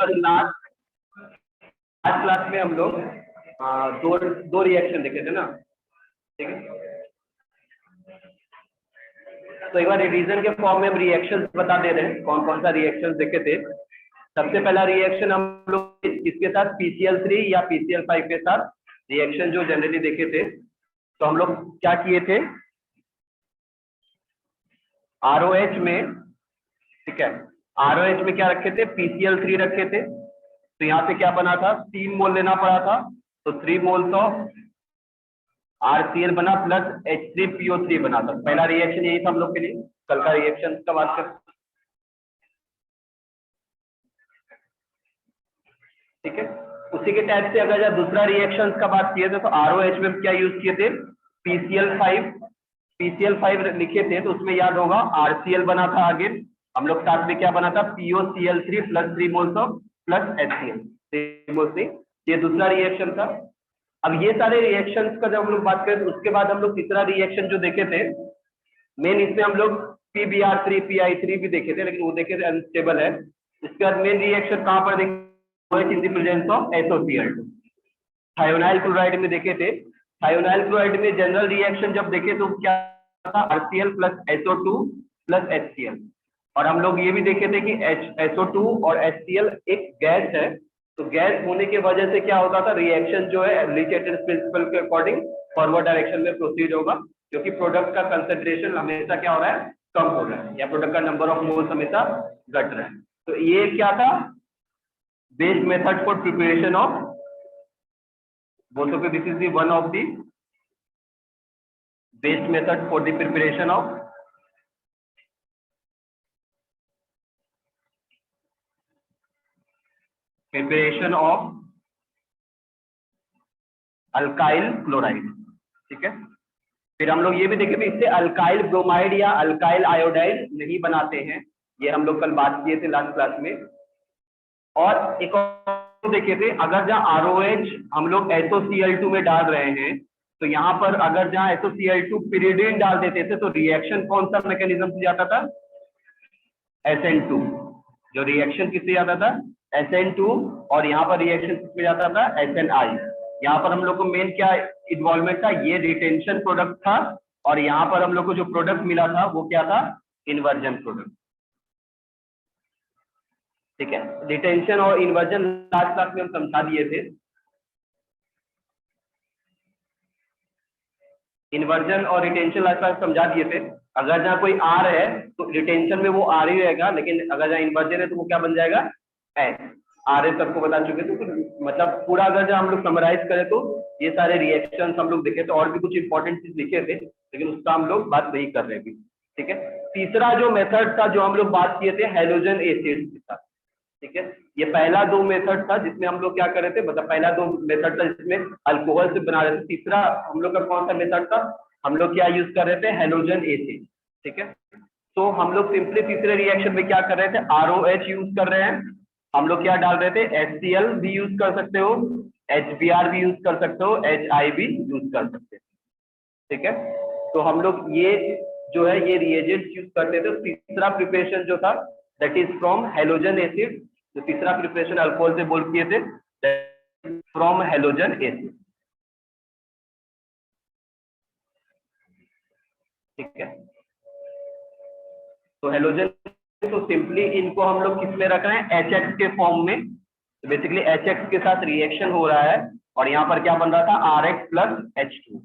और last class में हम लोग दो दो रिएक्शन देखे थे ना, ठीक है। तो एक बार रिवीजन के फॉर्म में हम रिएक्शंस बता दे रहे हैं, कौन कौन सा रिएक्शंस देखे थे। सबसे पहला रिएक्शन हम लोग किसके साथ, PCl3 या PCl5 के साथ रिएक्शन जो जनरली देखे थे। तो हम लोग क्या किए थे, ROH में, ठीक है, ROH में क्या रखे थे, PCl3 रखे थे। तो यहाँ पे क्या बना था, 3 मोल लेना पड़ा था, तो 3 मोल्स ऑफ RCl बना प्लस H3PO3 बना था। पहला रिएक्शन यही था हम लोग के लिए। कल का रिएक्शन का बात कर, ठीक है। उसी के टाइप से अगर दूसरा रिएक्शन का बात किए थे, तो ROH में क्या यूज किए थे, PCl5 लिखे थे। तो उसमें याद होगा RCl बना था आगे, हम लोग साथ में क्या बना था, POCl3 plus 3 moles of plus HCl, 3 moles. ये दूसरा रिएक्शन था। अब ये सारे रिएक्शंस का जब हम लोग बात करें, तो उसके बाद हम लोग तीसरा रिएक्शन जो देखे थे मेन, इसमें हम लोग PBr3 PI3 भी देखे थे, लेकिन वो देखे थे अनस्टेबल है। इसके बाद मेन रिएक्शन कहां पर देखे, in the presence of SOCl2। Thionyl chloride में देखे थे। थायोनाइल क्लोराइड में जनरल रिएक्शन जब देखे तो क्या था, RCl plus SO2 plus HCl। और हम लोग ये भी देखे थे कि SO2 और HCl एक गैस है, तो गैस होने की वजह से क्या होता था, रिएक्शन जो है लीचेटेड प्रिंसिपल के अकॉर्डिंग फॉरवर्ड डायरेक्शन में प्रोसीड होगा, क्योंकि प्रोडक्ट का कंसेंट्रेशन हमेशा क्या हो रहा है, कम हो रहा है, या प्रोडक्ट का नंबर ऑफ मोल्स हमेशा घट रहा है। तो ये क्या था, best method for preparation of, both of this is the one of the best method for the preparation of alkyl chloride, ठीक है। फिर हम लोग ये भी देखे थे, इससे अल्काइल ब्रोमाइड या अल्काइल आयोडाइड नहीं बनाते हैं, ये हम लोग कल बात किए थे लास्ट क्लास में। और एक और देखे थे, अगर जहाँ ROH हम लोग SOCl2 में डाल रहे हैं, तो यहाँ पर अगर जहाँ SOCl2 pyridine डाल देते थे, तो रिएक्शन कौन सा मैकेनिज्म से जाता था, SN2। जो रिएक्शन किससे जाता था, SN2, और यहाँ पर रिएक्शन किसमें जाता था, SNI। यहाँ पर हम लोग को मेन क्या इन्वॉल्वमेंट था, ये रिटेंशन प्रोडक्ट था, और यहाँ पर हम लोग को जो प्रोडक्ट मिला था वो क्या था, इन्वर्जन प्रोडक्ट, ठीक है। रिटेंशन और इन्वर्जन लास्ट क्लास में हम समझा दिए थे। इन्वर्जन और रिटेंशन लास्ट क्लास समझा दिए थे। अगर जहाँ कोई R है तो रिटेंशन में वो R ही रहेगा, लेकिन अगर जहाँ इन्वर्जन है तो वो क्या बन जाएगा, S। RS सबको बता चुके थे। तो मतलब पूरा अगर जहाँ हम लोग समराइज करें तो ये सारे रिएक्शन हम लोग देखे थे, और भी कुछ इंपॉर्टेंट चीज लिखे थे, लेकिन उसका हम लोग बात नहीं कर रहे थे, ठीक है। तीसरा जो मेथड था जो हम लोग बात किए थे, हैलोजन एसिड के साथ, ठीक है। ये पहला 2 मेथड था जिसमें हम लोग क्या कर रहे थे, मतलब पहला 2 मेथड था जिसमें अल्कोहल से बना रहे थे। तीसरा हम लोग का कौन सा मेथड था, हम लोग क्या यूज कर रहे थे, हैलोजन एसिड, ठीक है। तो हम लोग सिंपली तीसरे रिएक्शन में क्या कर रहे थे, ROH यूज कर रहे हैं। हम लोग क्या डाल रहे थे, HCl भी यूज कर सकते हो, HBr भी यूज कर सकते हो, HI भी यूज कर सकते हो, ठीक है। तो हम लोग ये जो है ये रिएजेंट यूज करते थे। तीसरा प्रिपरेशन जो था that is from halogen acid. जो तीसरा प्रिपरेशन अल्कोहल से बोल किए थे, फ्रॉम हैलोजन एसिड, ठीक है। तो हैलोजन, तो सिंपली इनको हम लोग किस में रख रहे हैं, HX के फॉर्म में। तो बेसिकली HX के साथ रिएक्शन हो रहा है, और यहाँ पर क्या बन रहा था, RX प्लस H2,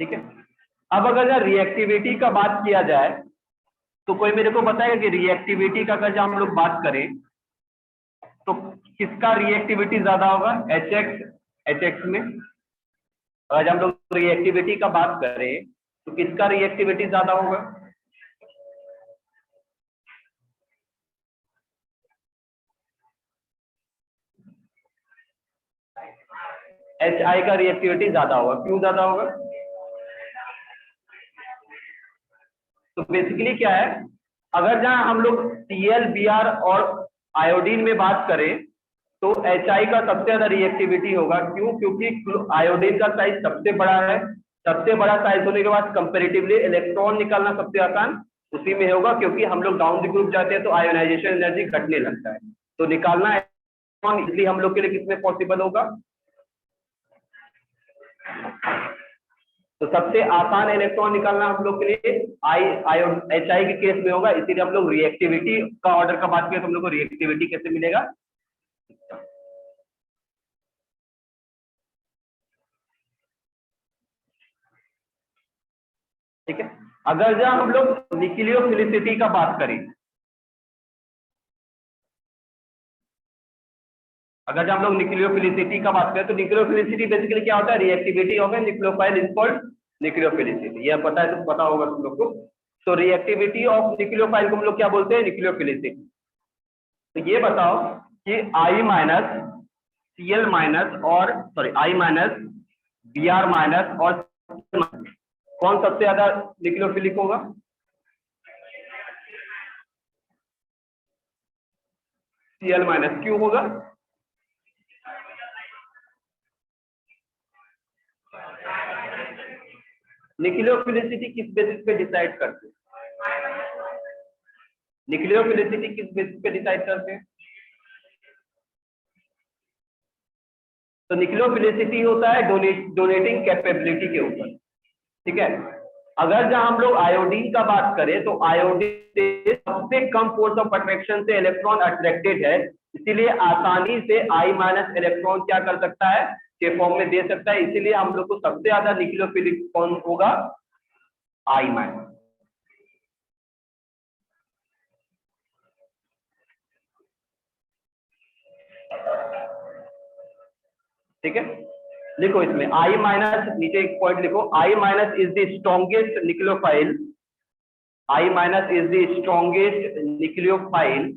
ठीक है। अब अगर रिएक्टिविटी का बात किया जाए, तो कोई मेरे को बताएगा कि रिएक्टिविटी का अगर हम लोग बात करें तो किसका रिएक्टिविटी ज्यादा होगा, HX में। अगर हम लोग रिएक्टिविटी का बात करें तो किसका रिएक्टिविटी ज्यादा होगा, HI का रिएक्टिविटी ज्यादा होगा। क्यों ज्यादा होगा? तो बेसिकली क्या है, अगर जहां हम लोग Cl Br और आयोडीन में बात करें तो HI का सबसे ज्यादा रिएक्टिविटी होगा। क्यों? क्योंकि आयोडीन का साइज सबसे बड़ा है, सबसे बड़ा साइज होने के बाद कंपेरेटिवली इलेक्ट्रॉन निकालना सबसे आसान उसी में होगा, क्योंकि हम लोग डाउन द ग्रुप जाते हैं तो आयोनाइजेशन एनर्जी घटने लगता है, तो निकालना इलेक्ट्रॉन इसलिए हम लोग के लिए किसमें पॉसिबल होगा? तो सबसे आसान इलेक्ट्रॉन निकालना हम लोग के लिए HI के केस में होगा, इसीलिए हम लोग रिएक्टिविटी का ऑर्डर का बात करें तो हम लोग को रिएक्टिविटी कैसे मिलेगा? ठीक है। अगर जहां हम लोग न्यूक्लियोफिलिसिटी का बात करें, अगर जब हम लोग न्यूक्लियोफिलिसिटी का बात करें तो न्यूक्लियोफिलिसिटी बेसिकली क्या होता है? Reactivity of a nucleophile is called nucleophilicity. यह पता है तो पता होगा तुम लोग को। तो रिएक्टिविटी ऑफ न्यूक्लियोफाइल को हम लोग क्या बोलते हैं? न्यूक्लियोफिलिसिटी। तो ये बताओ कि I माइनस Cl माइनस और sorry I minus Br minus और कौन सबसे ज्यादा न्यूक्लियोफिलिक होगा? Cl minus. क्यों होगा? न्यूक्लियोफिलिसिटी किस बेसिस पे डिसाइड करते हैं? न्यूक्लियोफिलिसिटी किस बेसिस पे डिसाइड करते हैं? तो न्यूक्लियोफिलिसिटी होता है डोनेटिंग कैपेबिलिटी के ऊपर। ठीक है। अगर जहां हम लोग आयोडीन का बात करें तो आयोडीन से सबसे कम फोर्स ऑफ अट्रैक्शन से इलेक्ट्रॉन अट्रैक्टेड है, इसीलिए आसानी से I माइनस इलेक्ट्रॉन क्या कर सकता है? के फॉर्म में दे सकता है, इसीलिए हम लोग को सबसे ज्यादा न्यूक्लियोफिलिक कौन होगा? I minus. ठीक है, लिखो इसमें I माइनस, नीचे एक पॉइंट लिखो, I minus is the strongest nucleophile, I minus is the strongest nucleophile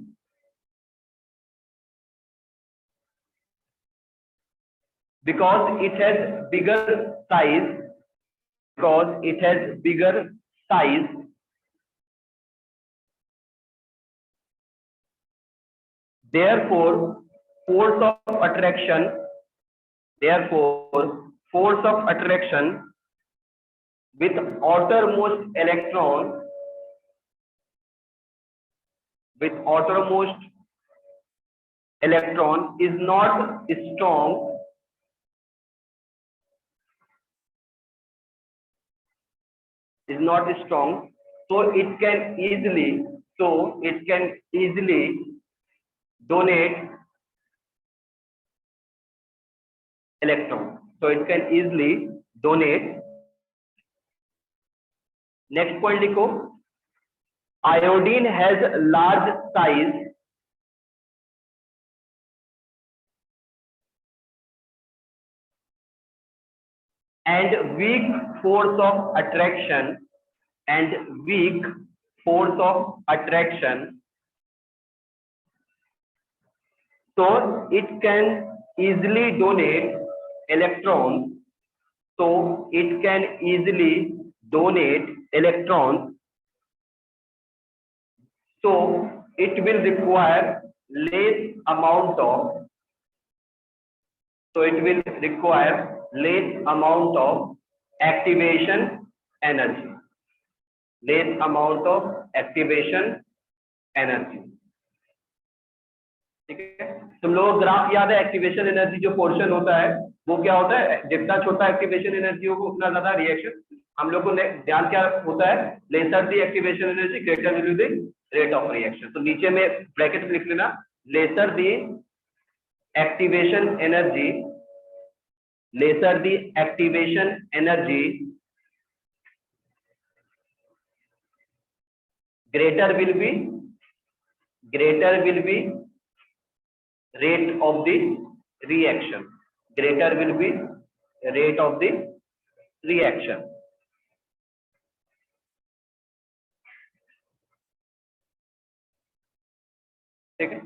because it has bigger size, because it has bigger size, therefore force of attraction, therefore force of attraction with outermost electron, with outermost electron is not strong, is not strong, so it can easily, so it can easily donate electron, so it can easily donate. Next point लिखो, iodine has large size and weak force of attraction, and weak force of attraction, so it can easily donate electrons, so it can easily donate electrons, so it will require less amount of, so it will require less amount of activation energy, less amount of activation energy. ठीक है, तुम लोगों को graph याद है? Activation energy जो portion होता है वो क्या होता है? जितना छोटा एक्टिवेशन एनर्जी होगा उतना ज्यादा रिएक्शन। हम लोग को ध्यान क्या होता है? Lesser the activation energy greater will be the rate of reaction. तो नीचे में ब्रैकेट लिख लेना, lesser the activation energy, lesser the activation energy greater will be rate of the reaction, greater will be rate of the reaction. ठीक है,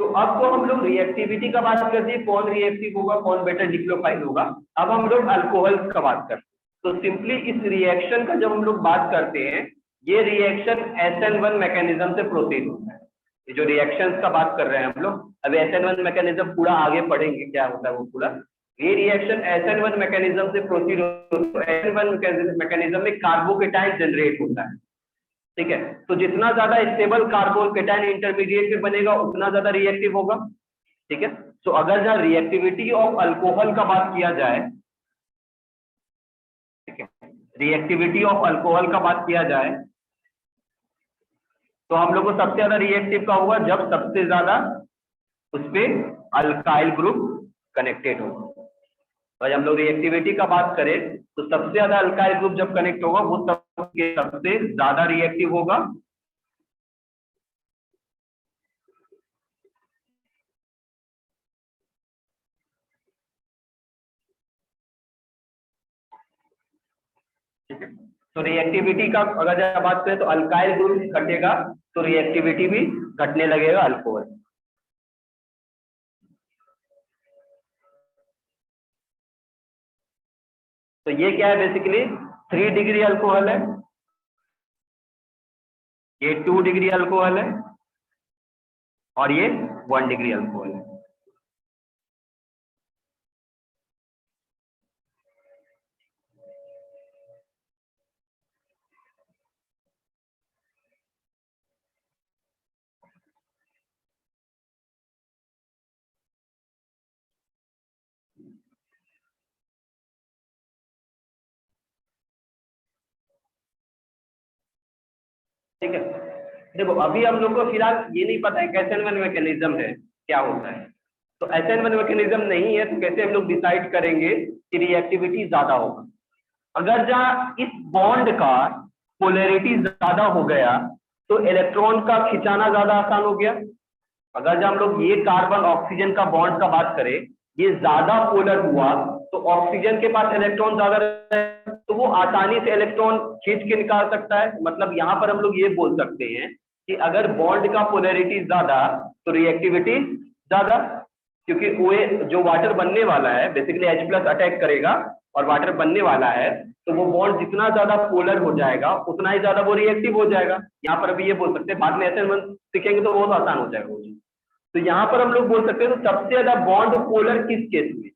तो अब तो हम लोग रिएक्टिविटी का बात कर दिए, कौन रिएक्टिव होगा, कौन बेटर न्यूक्लियोफाइल होगा। अब हम लोग अल्कोहल का बात करते हैं। तो सिंपली इस रिएक्शन का जब हम लोग बात करते हैं, ये रिएक्शन SN1 मैकेनिज्म से प्रोसीड होता है। ये जो रिएक्शंस का बात कर रहे हैं हम लोग, अब SN1 मैकेनिज्म पूरा आगे पढ़ेंगे क्या होता है वो पूरा। ये रिएक्शन SN1 मैकेनिज्म से प्रोसीड होता है। SN1 मैकेनिज्म में कार्बोकेटाइन जनरेट होता है, ठीक है। तो जितना ज्यादा स्टेबल कार्बोकेटाइन इंटरमीडिएट में बनेगा उतना ज्यादा रिएक्टिव होगा, ठीक है। तो अगर जहाँ रिएक्टिविटी ऑफ अल्कोहल का बात किया जाए, ठीक है, रिएक्टिविटी ऑफ अल्कोहल का बात किया जाए, तो हम लोग को सबसे ज्यादा रिएक्टिव का होगा जब सबसे ज्यादा उसपे अल्काइल ग्रुप कनेक्टेड होगा। तो हम लोग रिएक्टिविटी का बात करें तो सबसे ज्यादा अल्काइल ग्रुप जब कनेक्ट होगा वो सबसे ज्यादा रिएक्टिव होगा। तो रिएक्टिविटी का अगर जब बात करें तो अल्काइल ग्रुप घटेगा तो रिएक्टिविटी भी घटने लगेगा अल्कोहल। तो ये क्या है, बेसिकली 3 डिग्री अल्कोहल है, ये 2 डिग्री अल्कोहल है और ये 1 डिग्री अल्कोहल है। ठीक है, देखो अभी हम लोग को फिलहाल ये नहीं पता है कि SN1 मैकेनिज्म है क्या होता है। तो SN1 मैकेनिज्म नहीं है तो कैसे हम लोग डिसाइड करेंगे कि रिएक्टिविटी ज्यादा होगा। अगर जहाँ इस बॉन्ड का पोलैरिटी ज्यादा हो गया तो इलेक्ट्रॉन का खिंचाना ज्यादा आसान हो गया। अगर जब हम लोग ये कार्बन ऑक्सीजन का बॉन्ड का बात करें, ये ज्यादा पोलर हुआ तो ऑक्सीजन के पास इलेक्ट्रॉन ज्यादा रहे तो वो आसानी से इलेक्ट्रॉन खींच के निकाल सकता है। मतलब यहाँ पर हम लोग ये बोल सकते हैं कि अगर बॉन्ड का पोलैरिटी ज्यादा तो रिएक्टिविटी ज्यादा, क्योंकि वो जो वाटर बनने वाला है बेसिकली H+ अटैक करेगा और वाटर बनने वाला है, तो वो बॉन्ड जितना ज्यादा पोलर हो जाएगा उतना ही ज्यादा वो रिएक्टिव हो जाएगा। यहाँ पर अभी ये बोल सकते हैं, बाद में SN1 सीखेंगे तो बहुत आसान हो जाएगा वो चीज। तो यहाँ पर हम लोग बोल सकते हैं तो सबसे ज्यादा बॉन्ड पोलर किस केस में,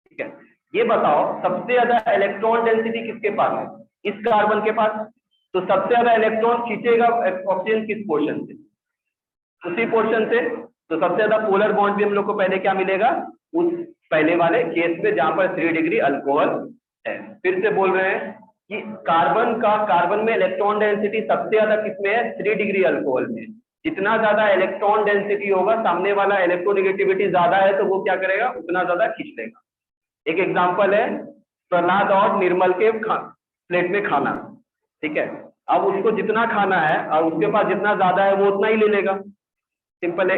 ठीक है, ये बताओ सबसे ज्यादा इलेक्ट्रॉन डेंसिटी किसके पास है, इस कार्बन के पास। तो सबसे ज्यादा इलेक्ट्रॉन खींचेगा ऑक्सीजन किस पोर्शन से, उसी पोर्शन से। तो सबसे ज्यादा पोलर बॉन्ड भी हम लोग को पहले क्या मिलेगा, उस पहले वाले केस में जहां पर 3 डिग्री अल्कोहल है। फिर से बोल रहे हैं कि कार्बन में इलेक्ट्रॉन डेंसिटी सबसे ज्यादा किसमें है, 3 डिग्री अल्कोहल में। जितना ज्यादा इलेक्ट्रॉन डेंसिटी होगा, सामने वाला इलेक्ट्रोनेगेटिविटी ज्यादा है तो वो क्या करेगा, उतना ज्यादा खींच लेगा। एक एग्जांपल है प्रहलाद और निर्मल के प्लेट में खाना, ठीक है। अब उसको जितना खाना है और उसके पास जितना ज्यादा है वो उतना ही ले लेगा। सिंपल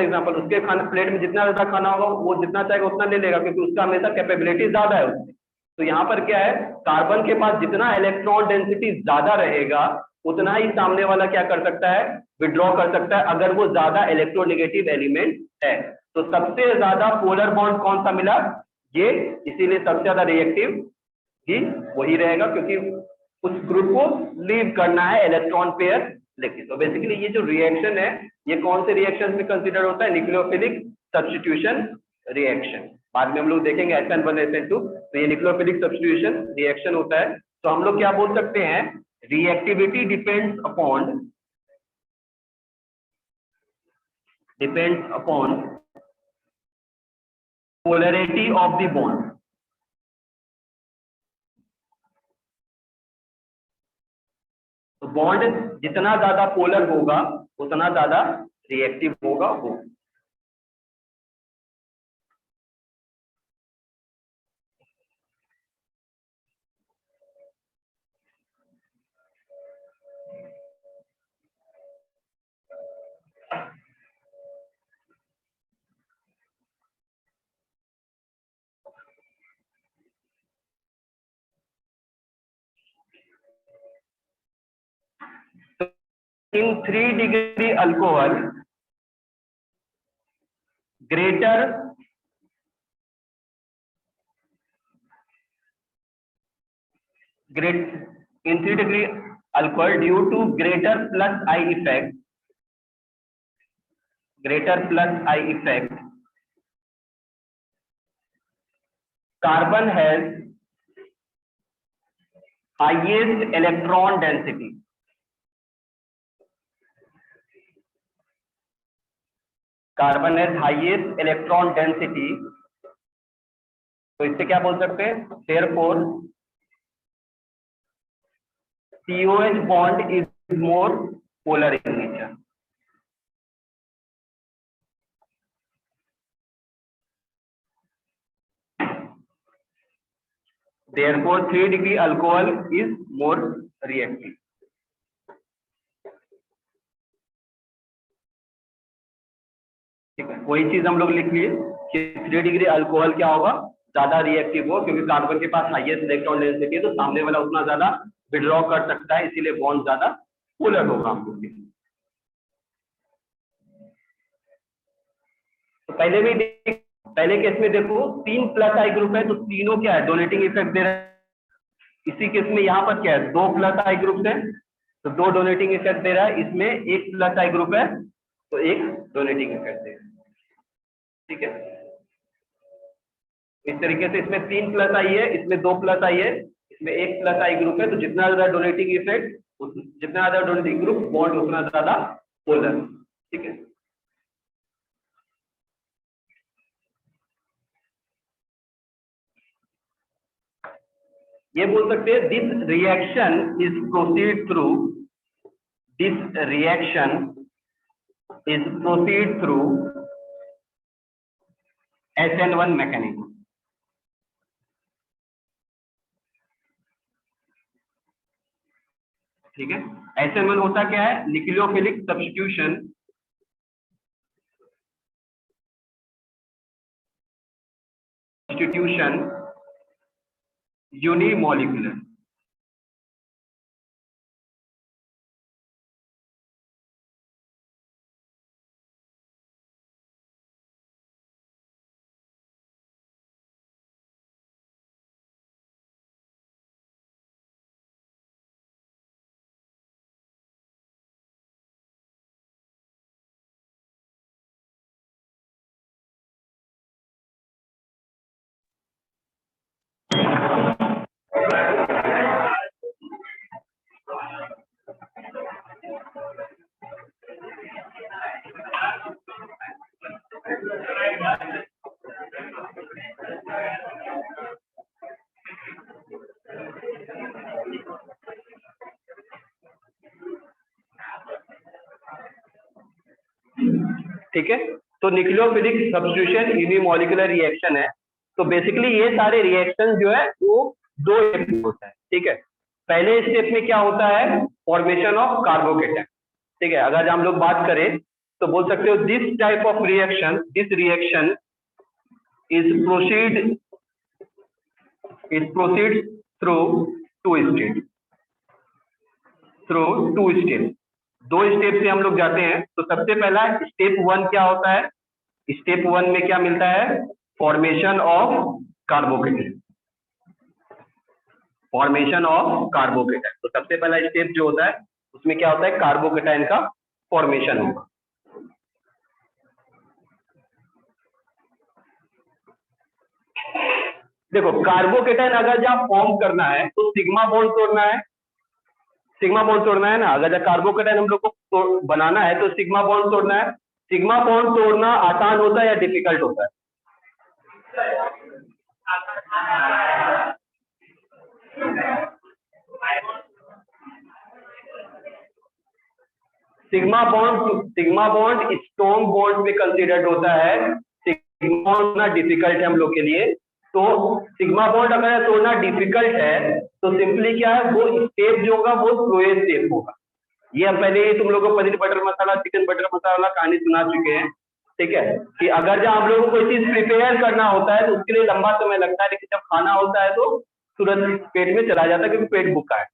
एग्जांपल, उसके खाना प्लेट में जितना ज्यादा खाना होगा वो जितना चाहेगा उतना ले लेगा, क्योंकि उसका हमेशा कैपेबिलिटी ज्यादा है उससे। तो यहाँ पर क्या है, कार्बन के पास जितना इलेक्ट्रॉन डेंसिटी ज्यादा रहेगा उतना ही सामने वाला क्या कर सकता है, विड्रॉ कर सकता है, अगर वो ज्यादा इलेक्ट्रोनेगेटिव एलिमेंट है। तो सबसे ज्यादा पोलर बॉन्ड कौन सा मिला, ये, इसीलिए सबसे ज्यादा रिएक्टिव ही वही रहेगा, क्योंकि उस ग्रुप को लीव करना है इलेक्ट्रॉन पेयर लेके। तो बेसिकली ये जो रिएक्शन है ये कौन से रिएक्शन में कंसिडर होता है, न्यूक्लियोफिलिक सब्स्टिट्यूशन रिएक्शन। बाद में हम लोग देखेंगे SN1 SN2, तो ये न्यूक्लियोफिलिक सब्स्टिट्यूशन रिएक्शन होता है। तो हम लोग क्या बोल सकते हैं, reactivity depends upon polarity of the bond. तो बॉन्ड जितना ज्यादा पोलर होगा उतना ज्यादा रिएक्टिव होगा वो। इन 3 degree alcohol greater in 3-degree alcohol due to greater plus I effect, carbon has highest electron density. Carbon has highest electron density, तो इससे क्या बोल सकते हैं, therefore COH bond is more polar in nature. Therefore 3-degree alcohol is more reactive. ठीक है, वही चीज हम लोग लिख लिए कि 3-degree अल्कोहल क्या होगा, ज्यादा रिएक्टिव हो, क्योंकि कार्बन के पास हाईएस्ट इलेक्ट्रॉन डेंसिटी है, तो सामने वाला उतना ज्यादा विड्रॉ कर सकता है, इसीलिए बॉन्ड ज्यादा पोलर होगा हम लोग. तो पहले केस में देखो 3 प्लस आई ग्रुप है, तो तीनों क्या है, डोनेटिंग इफेक्ट दे रहा है. इसी केस में यहाँ पर क्या है, 2 प्लस आई ग्रुप है, तो 2 डोनेटिंग इफेक्ट दे रहा है. इसमें 1 प्लस आई ग्रुप है, तो 1 डोनेटिंग इफेक्ट दे रहा है. ठीक है, इस तरीके से इसमें 3 प्लस आई है, इसमें 2 प्लस आई है, इसमें 1 प्लस आई ग्रुप है, तो जितना ज्यादा डोनेटिंग इफेक्ट, जितना ज्यादा डोनेटिंग ग्रुप बॉन्ड, उतना ज्यादा पोलर. ठीक है, ये बोल सकते हैं this reaction is proceed through SN1 mechanism. ठीक है, SN1 होता क्या है, न्यूक्लियोफिलिक सब्स्टिट्यूशन यूनिमोलिकुलर. ठीक है, तो न्यूक्लियोफिलिक सब्स्टिट्यूशन यूनिमोलिकुलर रिएक्शन है. तो बेसिकली ये सारे रिएक्शन जो है वो 2 स्टेप में होता है. ठीक है, पहले स्टेप में क्या होता है, फॉर्मेशन ऑफ कार्बोकेटायन. ठीक है, अगर हम लोग बात करें तो बोल सकते हो this type of reaction, this reaction is proceed through 2 step. 2 step से हम लोग जाते हैं. तो सबसे पहला स्टेप 1 क्या होता है, स्टेप 1 में क्या मिलता है, फॉर्मेशन ऑफ कार्बोकेटायन. तो सबसे पहला स्टेप जो होता है उसमें क्या होता है, कार्बोकेटायन का फॉर्मेशन होगा. देखो कार्बोकेटायन अगर जहाँ फॉर्म करना है तो सिग्मा बॉन्ड तोड़ना है ना. अगर कार्बोकेटायन हम लोग को बनाना है तो सिग्मा बॉन्ड तोड़ना है. सिग्मा बॉन्ड तोड़ना आसान होता है या डिफिकल्ट होता है? सिग्मा बॉन्ड स्ट्रॉन्ग बॉन्ड में कंसीडर्ड होता है. सिग्मा बॉन्ड ना डिफिकल्ट है हम लोग के लिए. तो सिग्मा बॉन्ड अगर तोड़ना डिफिकल्ट है तो सिंपली क्या है, वो स्टेप जो होगा वो स्लोएस्ट स्टेप होगा. ये हम पहले ही तुम लोगों को पनीर बटर मसाला, चिकन बटर मसाला कहानी सुना चुके हैं. ठीक है, कि अगर जब हम लोगों को कोई चीज प्रिपेयर करना होता है तो उसके लिए लंबा समय लगता है, लेकिन जब खाना होता है तो तुरंत पेट में चला जाता है क्योंकि पेट भूखा है.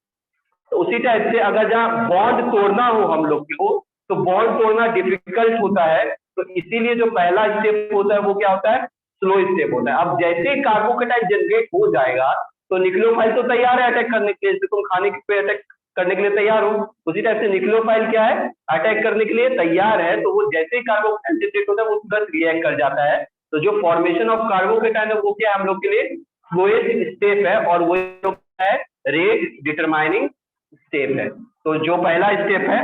तो उसी टाइप से अगर जहाँ बॉन्ड तोड़ना हो हम लोग को, तो बॉन्ड तोड़ना डिफिकल्ट होता है, तो इसीलिए जो पहला स्टेप होता है वो क्या होता है, स्लो स्टेप होता है। अब जैसे ही कार्बोकेटाइन जनरेट हो जाएगा तो न्यूक्लियोफाइल तो तैयार है अटैक करने के लिए, तुम खाने पे अटैक करने के लिए तैयार हो, उसी टाइप से न्यूक्लियोफाइल क्या है, अटैक करने के लिए तैयार है। तो वो जैसे ही कार्बोकेटाइन जनरेट होता है वो तुरंत रिएक्ट कर जाता है। तो जो फॉर्मेशन ऑफ कार्बोकेटाइन है वो क्या है हम लोग के लिए स्लोएस्ट स्टेप है, और वो है रेट डिटरमाइनिंग स्टेप है। तो जो पहला स्टेप है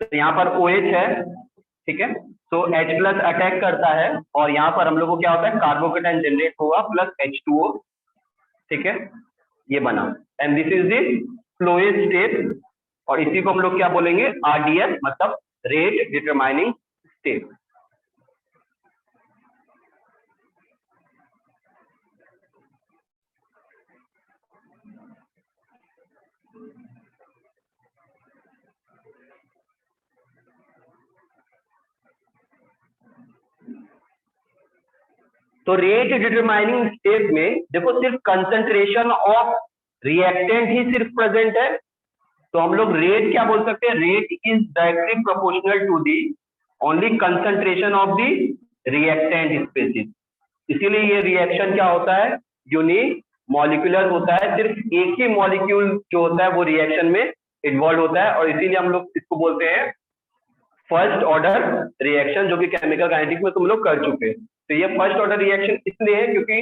तो यहाँ पर OH है, ठीक है, तो H प्लस अटैक करता है और यहाँ पर हम लोग को क्या होता है, कार्बोकेटाइन जनरेट होगा प्लस H2O, ठीक है, ये बना। And this is the slowest step, और इसी को हम लोग क्या बोलेंगे, RDS, मतलब रेट डिटरमाइनिंग स्टेप। तो रेट डिटरमाइनिंग स्टेप में देखो सिर्फ कंसंट्रेशन ऑफ रिएक्टेंट ही सिर्फ प्रेजेंट है, तो हम लोग रेट क्या बोल सकते हैं, rate is directly proportional to the only concentration of the reactant species. इसीलिए ये रिएक्शन क्या होता है, यूनिक मॉलिक्यूलर होता है, सिर्फ एक ही मॉलिक्यूल जो होता है वो रिएक्शन में इन्वॉल्व होता है, और इसीलिए हम लोग इसको बोलते हैं फर्स्ट ऑर्डर रिएक्शन, जो कि केमिकल काइनेटिक्स में तुम लोग कर चुके हैं। तो ये फर्स्ट ऑर्डर रिएक्शन इसलिए है क्योंकि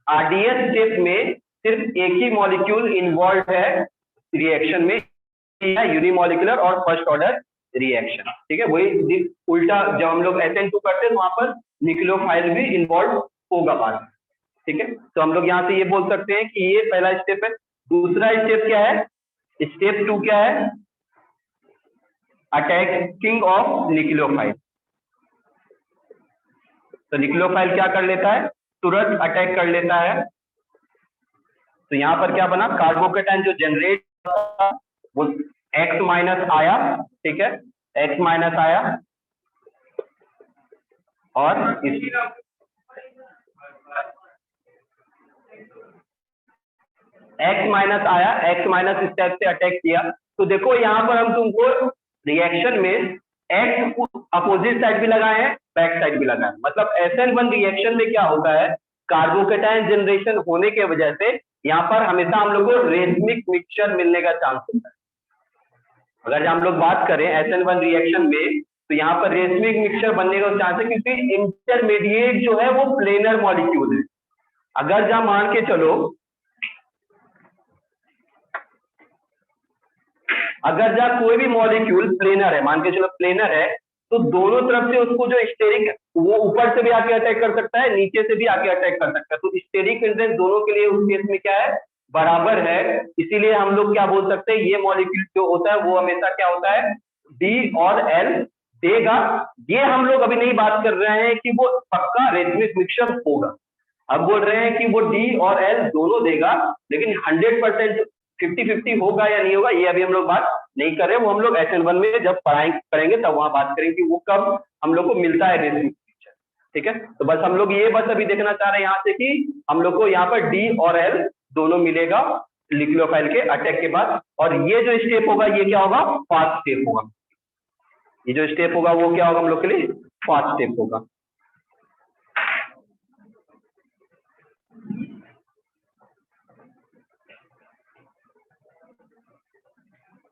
RDS स्टेप में सिर्फ एक ही मॉलिक्यूल इन्वॉल्व है रिएक्शन में, यूनिमॉलिक्यूलर और फर्स्ट ऑर्डर रिएक्शन, ठीक है। वही उल्टा जब हम लोग SN2 करते हैं तो वहां पर न्यूक्लियोफाइल भी इन्वॉल्व होगा बाद में, ठीक है। तो हम लोग यहाँ से ये बोल सकते हैं कि ये पहला स्टेप है। दूसरा स्टेप क्या है, स्टेप 2 क्या है, अटैकिंग ऑफ न्यूक्लियोफाइल। तो न्यूक्लियोफाइल क्या कर लेता है, तुरंत अटैक कर लेता है। तो यहाँ पर क्या बना, कार्बोकेटाइन जो जनरेट वो X माइनस आया, ठीक है, X माइनस आया, और X माइनस आया, X माइनस इस टाइप से अटैक किया। तो देखो यहाँ पर हम तुमको रिएक्शन में X अपोजिट साइड भी लगाए हैं, बैक साइड भी लगाए हैं। मतलब SN1 रिएक्शन में क्या होता है, कार्बोकेटाइन जनरेशन होने के वजह से यहाँ पर हमेशा हम लोग को रेसमिक मिक्सचर मिलने का चांस होता है। अगर हम लोग बात करें SN1 रिएक्शन में, तो यहाँ पर रेसमिक मिक्सचर बनने का चांस है क्योंकि इंटरमीडिएट जो है वो प्लेनर मॉलिक्यूल है। अगर जहाँ मान के चलो, अगर जहाँ कोई भी मॉलिक्यूल प्लेनर है, मान के चलो प्लेनर है, तो दोनों तरफ से उसको जो स्टेरिक, वो ऊपर से भी आके अटैक कर सकता है, नीचे से भी आके अटैक कर सकता है। तो स्टेरिक इंडेक्स दोनों के लिए उस केस में क्या है, बराबर है। इसीलिए हम लोग क्या बोल सकते हैं, ये मॉलिक्यूल जो होता है वो हमेशा क्या होता है, D और L देगा। ये हम लोग अभी नहीं बात कर रहे हैं कि वो पक्का रेसमिक मिक्सचर होगा, अब बोल रहे हैं कि वो D और L दोनों देगा, लेकिन 100% 50-50 होगा या नहीं होगा ये अभी हम लोग बात नहीं कर रहे। वो हम लोग SN1 में जब पढ़ाई करेंगे तब वहां बात करेंगे कि वो कब हम लोग को मिलता है रेसमिक मिक्सचर, ठीक है। तो बस हम लोग ये बस अभी देखना चाह रहे हैं यहाँ से कि हम लोग को यहाँ पर D और L दोनों मिलेगा न्यूक्लियोफाइल के अटैक के बाद। और ये जो स्टेप होगा ये क्या होगा, फास्ट स्टेप होगा। ये जो स्टेप होगा वो क्या होगा हम लोग के लिए, फास्ट स्टेप होगा।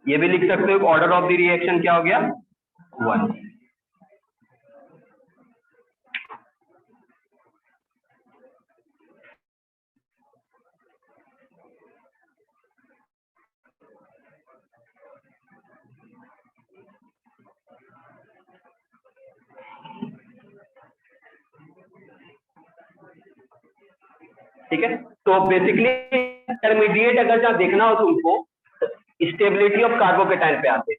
ये भी लिख सकते हो, ऑर्डर ऑफ द रिएक्शन क्या हो गया, 1। ठीक है, तो बेसिकली इंटरमीडिएट अगर जहाँ देखना हो तुमको, स्टेबिलिटी ऑफ कार्बोकेटाइन पे आते हैं।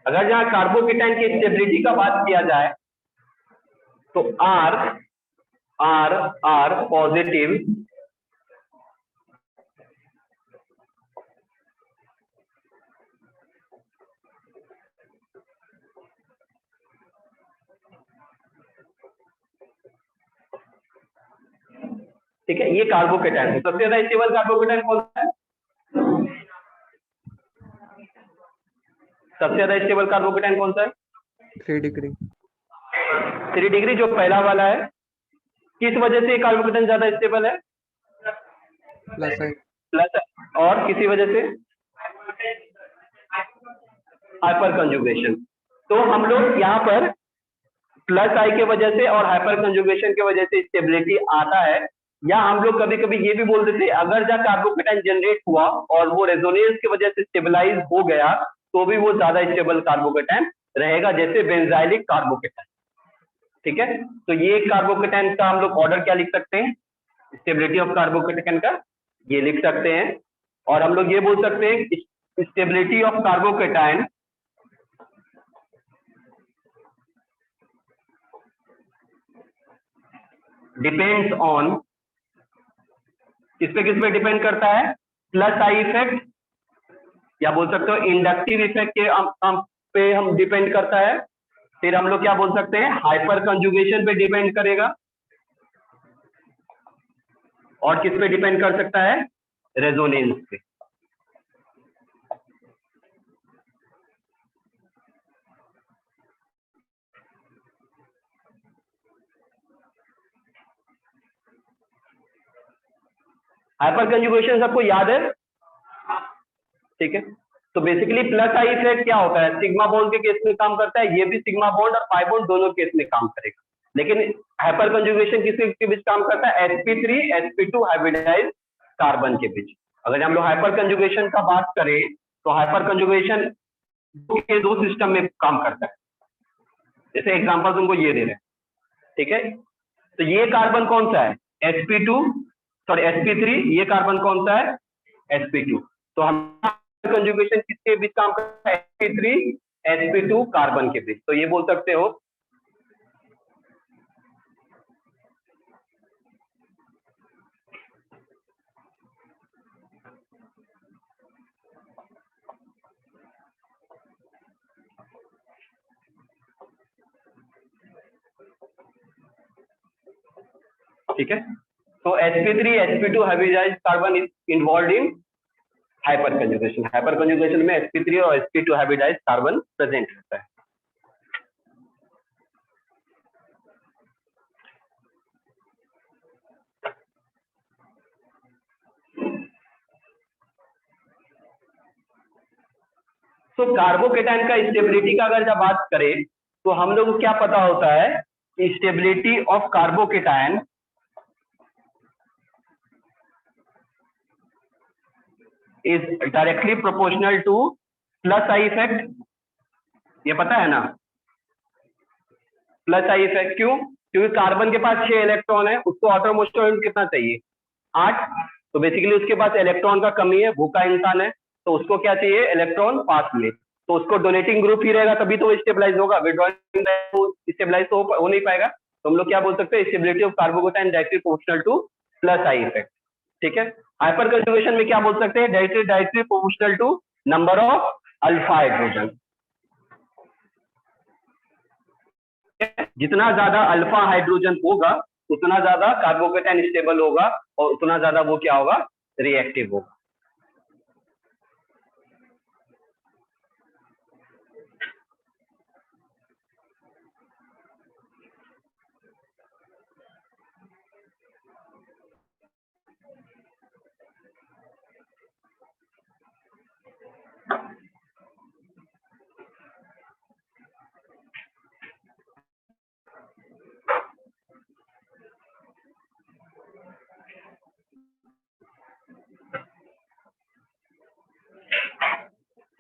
अगर जहाँ कार्बोकेटाइन की स्टेबिलिटी का बात किया जाए तो R R R पॉजिटिव ठीक है, ये कार्बोकेटाइन है। सबसे ज्यादा स्टेबल कार्बोकेटाइन कौन सा है? सबसे ज्यादा स्टेबल कार्बोकेटाइन कौन सा है? 3 डिग्री। 3 डिग्री जो पहला वाला है। किस वजह से कार्बोकेटाइन ज्यादा स्टेबल है? प्लस आई। प्लस, और किसी वजह से? Hyper conjugation. तो हम लोग यहाँ पर प्लस आई के वजह से और हाइपर कंजुगेशन के वजह से स्टेबिलिटी आता है, या हम लोग कभी कभी ये भी बोल देते हैं अगर जब कार्बोकेटाइन जनरेट हुआ और वो रेजोनेंस की वजह से स्टेबलाइज हो गया तो भी वो ज्यादा स्टेबल कार्बोकेटाइन रहेगा, जैसे बेंजाइलिक कार्बोकेटाइन। ठीक है, तो ये कार्बोकेटाइन का हम लोग ऑर्डर क्या लिख सकते हैं स्टेबिलिटी ऑफ कार्बोकेटाइन का? ये लिख सकते हैं। और हम लोग ये बोल सकते हैं stability of carbocation depends on, किस पे डिपेंड करता है? प्लस आई इफेक्ट, या बोल सकते हो इंडक्टिव इफेक्ट के पे हम डिपेंड करता है। फिर हम लोग क्या बोल सकते हैं, हाइपर कंजुगेशन पे डिपेंड करेगा, और किस पे डिपेंड कर सकता है? रेजोनेंस पे। हाइपर कंजुगेशन सबको याद है? ठीक है, तो बेसिकली प्लस आई इफेक्ट क्या होता है? सिग्मा बॉन्ड के केस में काम करता है, ये भी सिग्मा बॉन्ड और पाई बॉन्ड दोनों केस में काम करेगा। लेकिन हाइपर कंजुगेशन किसके बीच काम करता है? sp3 sp2 हाइब्रिडाइज कार्बन के बीच। अगर हम लोग हाइपर कंजुगेशन का बात करें तो हाइपर कंजुगेशन के दो सिस्टम में काम करता है, जैसे एग्जांपल तुमको ये दे रहे हैं। ठीक है, तो ये कार्बन कौन सा है? sp2, sorry sp3। ये कार्बन कौन सा है? sp2। तो हम कंजुगेशन किसके बीच काम करता है? sp3 sp2 कार्बन के बीच। तो ये बोल सकते हो ठीक है, तो sp3 sp2 hybridised carbon is involve in hyper conjugation. Hyper conjugation में sp3 और sp2 हाइब्रिडाइज्ड कार्बन प्रेजेंट रहता है। तो कार्बोकेटाइन का स्टेबिलिटी का अगर जब बात करें तो हम लोग को क्या पता होता है कि stability of carbocation is directly proportional to plus I effect. ये पता है ना? प्लस आई इफेक्ट क्यों? क्योंकि कार्बन के पास 6 इलेक्ट्रॉन है, उसको ऑटोमोस्ट कितना चाहिए? 8। तो बेसिकली उसके पास इलेक्ट्रॉन का कमी है, भूखा इंसान है, तो उसको क्या चाहिए? इलेक्ट्रॉन पास मिले। तो उसको डोनेटिंग ग्रुप ही रहेगा तभी तो वो स्टेबलाइज होगा, विड्रॉइंग स्टेबलाइज तो हो नहीं पाएगा। तो हम लोग क्या बोल सकते हैं? Stability of carbocation directly proportional to plus I effect. ठीक है, हाइपर कंजुगेशन में क्या बोल सकते हैं? Directly proportional to number of alpha hydrogen. जितना ज्यादा अल्फा हाइड्रोजन होगा उतना ज्यादा कार्बोकेटाइन स्टेबल होगा और उतना ज्यादा वो क्या होगा? रिएक्टिव होगा।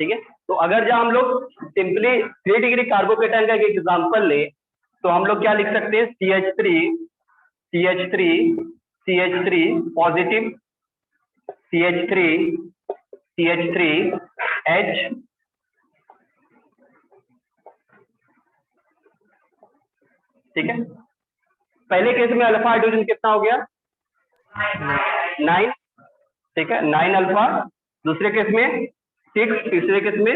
ठीक है, तो अगर जब हम लोग सिंपली 3 डिग्री कार्बोकेटाइन का एक एग्जांपल ले तो हम लोग क्या लिख सकते हैं? CH3 CH3 positive, CH3 CH3 H। ठीक है, पहले केस में अल्फा हाइड्रोजन कितना हो गया? 9। ठीक है, 9 अल्फा। दूसरे केस में 6, तीसरे केस में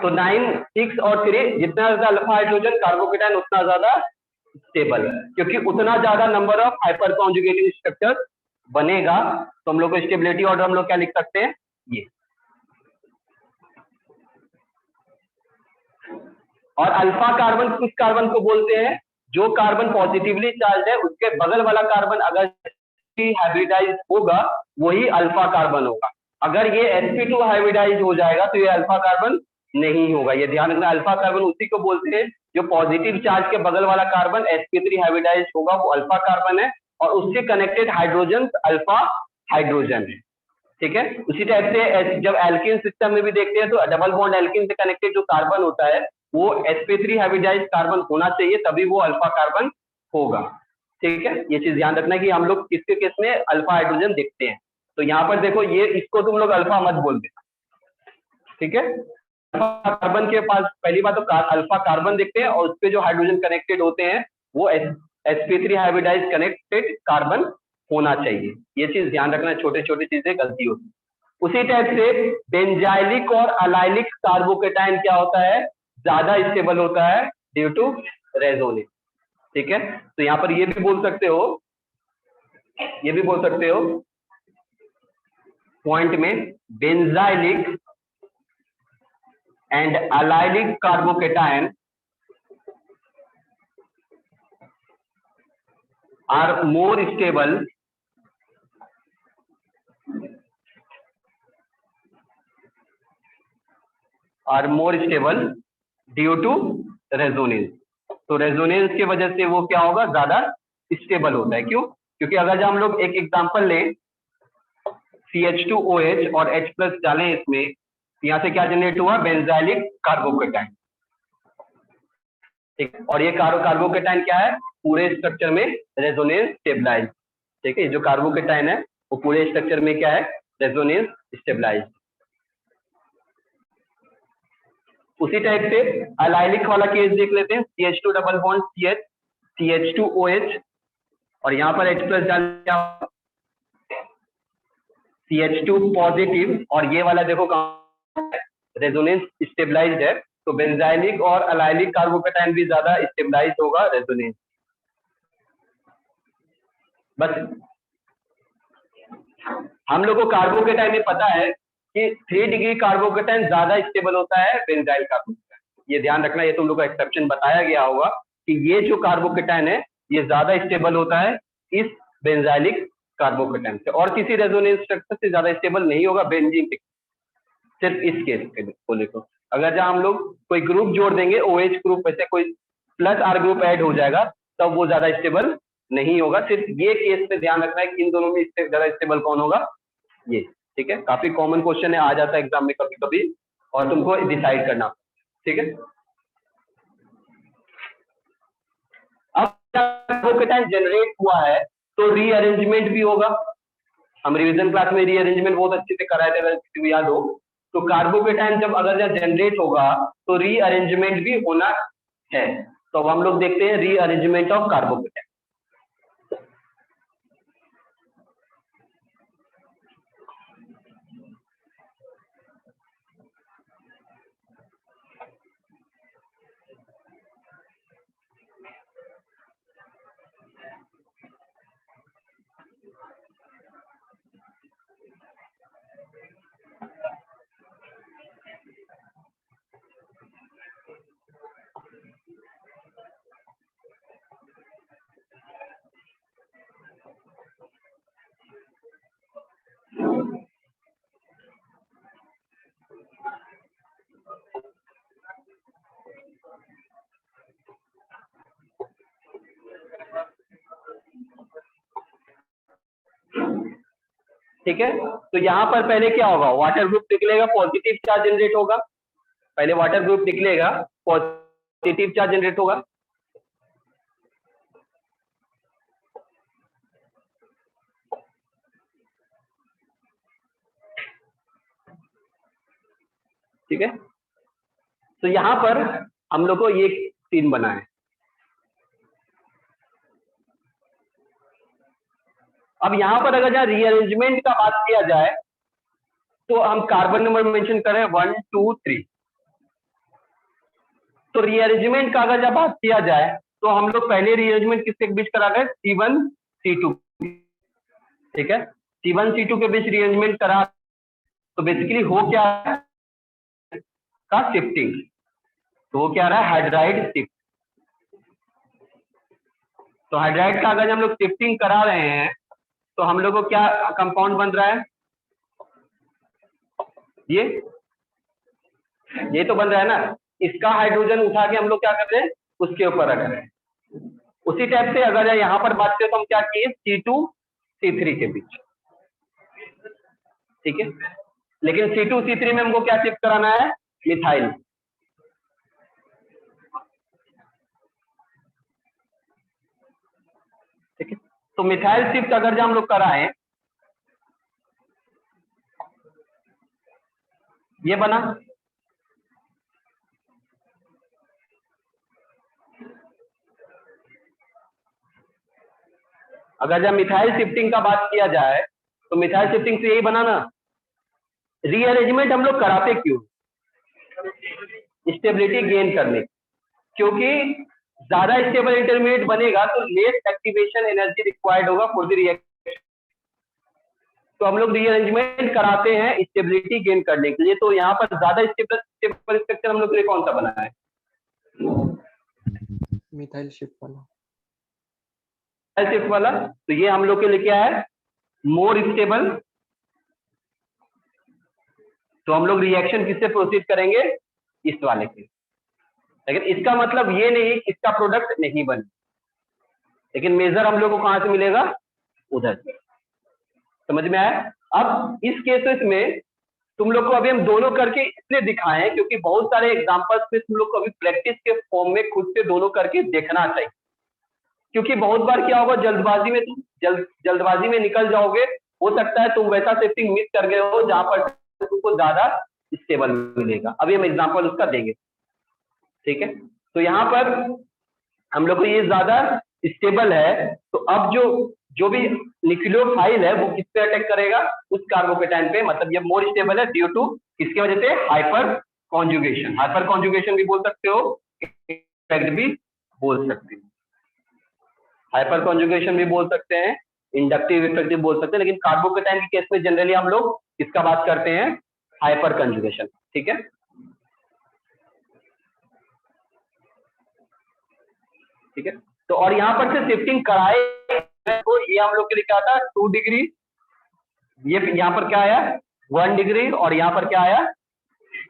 तो 9, 6 और 3 जितना ज्यादा अल्फा हाइड्रोजन कार्बोकेटाइन उतना ज्यादा स्टेबल, क्योंकि उतना ज्यादा number of hyper conjugative structure बनेगा। तो हम लोग को स्टेबिलिटी ऑर्डर हम लोग क्या लिख सकते हैं, ये। और अल्फा कार्बन किस कार्बन को बोलते हैं, जो कार्बन पॉजिटिवली चार्ज है उसके बगल वाला कार्बन अगर हाइब्रिडाइज होगा वही अल्फा कार्बन होगा। अगर ये sp2 हाइब्रिडाइज हो जाएगा तो ये अल्फा कार्बन नहीं होगा। ये ध्यान रखना, अल्फा कार्बन उसी को बोलते हैं जो पॉजिटिव चार्ज के बगल वाला कार्बन sp3 हाइब्रिडाइज होगा वो अल्फा कार्बन है, और उससे कनेक्टेड हाइड्रोजन अल्फा हाइड्रोजन है। ठीक है, उसी टाइप से जब एल्किन सिस्टम में भी देखते हैं तो डबल बॉन्ड एल्किन से कनेक्टेड जो कार्बन होता है वो sp3 हाइब्रिडाइज कार्बन होना चाहिए, तभी वो अल्फा कार्बन होगा। ठीक है, ये चीज ध्यान रखना है कि हम लोग किसके केस में अल्फा हाइड्रोजन देखते हैं। तो यहाँ पर देखो, ये इसको तुम लोग अल्फा मत बोल देना, ठीक है। अल्फा कार्बन के पास पहली बात तो अल्फा कार्बन देखते हैं और उसपे जो हाइड्रोजन कनेक्टेड होते हैं वो sp3 हाइब्रिडाइज कनेक्टेड कार्बन होना चाहिए। ये चीज ध्यान रखना, छोटे छोटे चीजें गलती होती है। उसी टाइप से बेंजाइलिक और अलाइलिक कार्बोकेटाइन क्या होता है, ज्यादा स्टेबल होता है ड्यू टू रेजोनेंस। ठीक है, तो यहाँ पर ये भी बोल सकते हो, ये भी बोल सकते हो पॉइंट में, benzylic and allylic carbocation are more stable due to resonance. तो रेजोनेंस की वजह से वो क्या होगा, ज्यादा स्टेबल होता है। क्यों? क्योंकि अगर जब हम लोग एक एग्जांपल लें, CH2OH और H+ डालें इसमें, यहाँ से क्या जनरेट हुआ, बेंजाइलिक कार्बोकेटाइन। ठीक है, और ये कार्बोकेटाइन क्या है, पूरे स्ट्रक्चर में रेजोनेंस स्टेबलाइज। ठीक है, जो कार्बोकेटाइन है वो पूरे स्ट्रक्चर में क्या है, रेजोनेंस स्टेबलाइज। उसी टाइप से अलाइलिक वाला केस देख लेते हैं, CH2 double bond CH, CH2OH और यहाँ पर H+ डाल क्या, CH2 पॉजिटिव, और ये वाला देखो रेजोनेंस स्टेबलाइज्ड है। तो बेंजाइलिक और अलाइलिक कार्बोकेटाइन भी ज्यादा स्टेबलाइज होगा रेजोनेंस। बस हम लोग को कार्बोकेटाइन में पता है कि 3 डिग्री कार्बोकेटाइन ज्यादा स्टेबल होता है बेंजाइल कार्बोकेटाइन। ये ध्यान रखना, ये तुम लोग को एक्सेप्शन बताया गया होगा कि ये जो कार्बोकेटाइन है ये ज्यादा स्टेबल होता है इस बेंजाइलिक कार्बोकेटाइन से, और किसी रेजोनेंस स्ट्रक्चर से ज्यादा स्टेबल नहीं होगा बेंजीन, सिर्फ इस केस के को लेकर। अगर जहां हम लोग कोई ग्रुप जोड़ देंगे OH ग्रुप में से कोई +R ग्रुप ऐड हो जाएगा तब वो ज्यादा स्टेबल नहीं होगा। सिर्फ ये केस पे ध्यान रखना है कि इन दोनों में ज्यादा स्टेबल कौन होगा, ये। ठीक है, काफी कॉमन क्वेश्चन है, आ जाता है एग्जाम में कभी कभी, और तुमको डिसाइड करना। ठीक है, अब कार्बोकेटाइन जनरेट हुआ है तो रीअरेंजमेंट भी होगा। हम रिवीजन क्लास में रीअरेंजमेंट बहुत अच्छे से कराए थे, अगर किसी को याद हो। तो कार्बोकेटाइन जब अगर जनरेट होगा तो रीअरेंजमेंट भी होना है। तो अब हम लोग देखते हैं रीअरेंजमेंट ऑफ कार्बोकेटाइन। ठीक है, तो यहाँ पर पहले क्या होगा, वाटर ग्रुप निकलेगा, पॉजिटिव चार्ज जनरेट होगा। पहले वाटर ग्रुप निकलेगा, पॉजिटिव चार्ज जनरेट होगा। ठीक है, तो यहाँ पर हम लोग को ये सीन बना है। अब यहाँ पर अगर जहाँ रीअरेंजमेंट का बात किया जाए तो हम कार्बन नंबर मेंशन करें 1 2 3। तो रीअरेंजमेंट का अगर जब बात किया जाए तो हम लोग पहले रीअरेंजमेंट किसके बीच करा गए, C1 C2, ठीक है, C1 C2 के बीच रीअरेंजमेंट करा। तो बेसिकली हो क्या है का शिफ्टिंग, तो वो क्या रहा है, हाइड्राइड शिफ्ट। तो हाइड्राइड का अगर हम लोग शिफ्टिंग करा रहे हैं तो हम लोग को क्या कंपाउंड बन रहा है, ये तो बन रहा है ना। इसका हाइड्रोजन उठा के हम लोग क्या कर रहे हैं, उसके ऊपर रख रहे हैं। उसी टाइप से अगर यहाँ पर बात करें तो हम क्या किए, C2 C3 के बीच, ठीक है। लेकिन C2 C3 में हमको क्या शिफ्ट कराना है, मिथाइल, ठीक है। तो मिथाइल शिफ्ट अगर जो हम लोग कराएं, ये बना। अगर जब मिथाइल शिफ्टिंग का बात किया जाए तो मिथाइल शिफ्टिंग से यही बना ना। रीअरेंजमेंट हम लोग कराते क्यों, स्टेबिलिटी गेन करने, क्योंकि ज्यादा स्टेबल इंटरमीडिएट बनेगा तो लेस एक्टिवेशन एनर्जी रिक्वायर्ड होगा फॉर द रिएक्शन। तो हम लोग रीअरेंजमेंट कराते हैं स्टेबिलिटी गेन करने के लिए। तो यहाँ पर ज्यादा स्टेबल स्ट्रक्चर हम लोग के लिए कौन सा बना है, मिथाइल शिफ्ट वाला। शिफ्ट वाला। तो ये हम लोग के लिए क्या है, मोर स्टेबल। तो हम लोग रिएक्शन किससे प्रोसीड करेंगे, इस वाले से। लेकिन इसका मतलब ये नहीं कि इसका प्रोडक्ट नहीं बने, लेकिन मेजर हम लोग को कहां से मिलेगा, उधर से। समझ में आया। अब इस केसेस में तुम लोग को अभी हम दोनों करके इसलिए दिखाएं क्योंकि बहुत सारे एग्जांपल्स में तुम लोग को अभी प्रैक्टिस के फॉर्म में खुद से दोनों करके देखना चाहिए। क्योंकि बहुत बार क्या होगा, जल्दबाजी में तुम जल्दबाजी में निकल जाओगे, हो सकता है तुम वैसा शिफ्टिंग मिस कर गए हो जहां पर तुमको ज्यादा स्टेबल मिलेगा। अभी हम एग्जांपल उसका देंगे, ठीक है। तो यहाँ पर हम लोग को ये ज्यादा स्टेबल है। तो अब जो भी न्यूक्लियोफाइल है वो किस पे अटैक करेगा, उस कार्बोकेटाइन पे। मतलब ये मोर स्टेबल है ड्यू टू किसकी वजह से, हाइपर कॉन्जुगेशन। हाइपर कॉन्जुगेशन भी बोल सकते हो, इफेक्ट भी बोल सकते हो, हाइपर कॉन्जुगेशन भी बोल सकते हैं, इंडक्टिव इफेक्ट भी बोल सकते हैं। लेकिन कार्बोकेटाइन के केस में जनरली हम लोग किसका बात करते हैं, हाइपर कॉन्जुगेशन, ठीक है। ठीक है। तो और यहाँ पर से शिफ्टिंग कराए तो ये हम लोग के लिए क्या था, 2 डिग्री। ये यहाँ पर क्या आया, 1 डिग्री, और यहाँ पर क्या आया,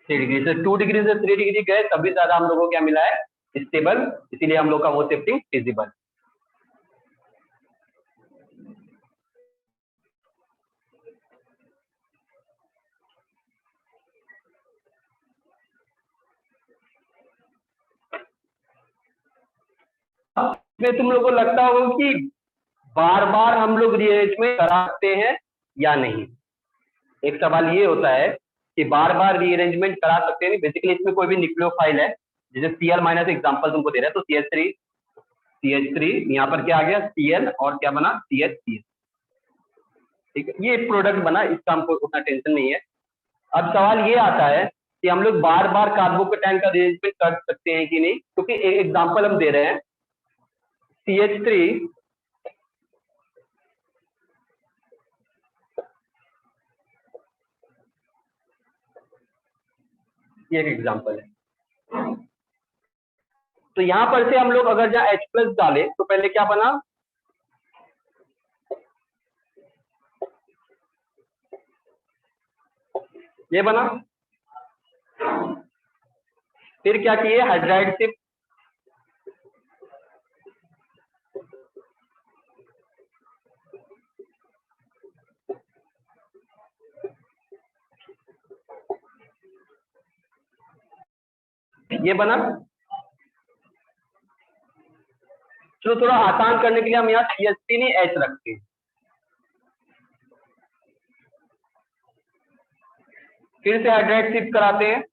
3 डिग्री। से 2 डिग्री से 3 डिग्री गए तभी ज्यादा हम लोगों को क्या मिला है, स्टेबल। इसीलिए हम लोग का वो शिफ्टिंग फिजिबल। इसमें तुम लोगों को लगता होगा कि बार बार हम लोग रीअरेंजमेंट करा सकते हैं या नहीं। एक सवाल ये होता है कि बार बार रीअरेंजमेंट करा सकते हैं। बेसिकली इसमें कोई भी न्यूक्लियोफाइल है, जैसे Cl माइनस एग्जांपल तुमको दे रहा है, तो CH3 यहाँ पर क्या आ गया, Cl, और क्या बना, CH, ठीक है। ये प्रोडक्ट बना, इसका हमको उतना टेंशन नहीं है। अब सवाल ये आता है कि हम लोग बार बार कार्बोकेटाइन का रीअरेंजमेंट कर सकते हैं कि नहीं, क्योंकि एक एग्जांपल हम दे रहे हैं, CH3 ये एक एग्जांपल है। तो यहां पर से हम लोग अगर जहां H+ डाले तो पहले क्या बना, ये बना। फिर क्या किए, हाइड्राइड शिफ्ट, ये बना। चलो थोड़ा आसान करने के लिए हम यहाँ CH3 नहीं H रखते हैं। फिर से हाइड्राइड शिफ्ट कराते हैं,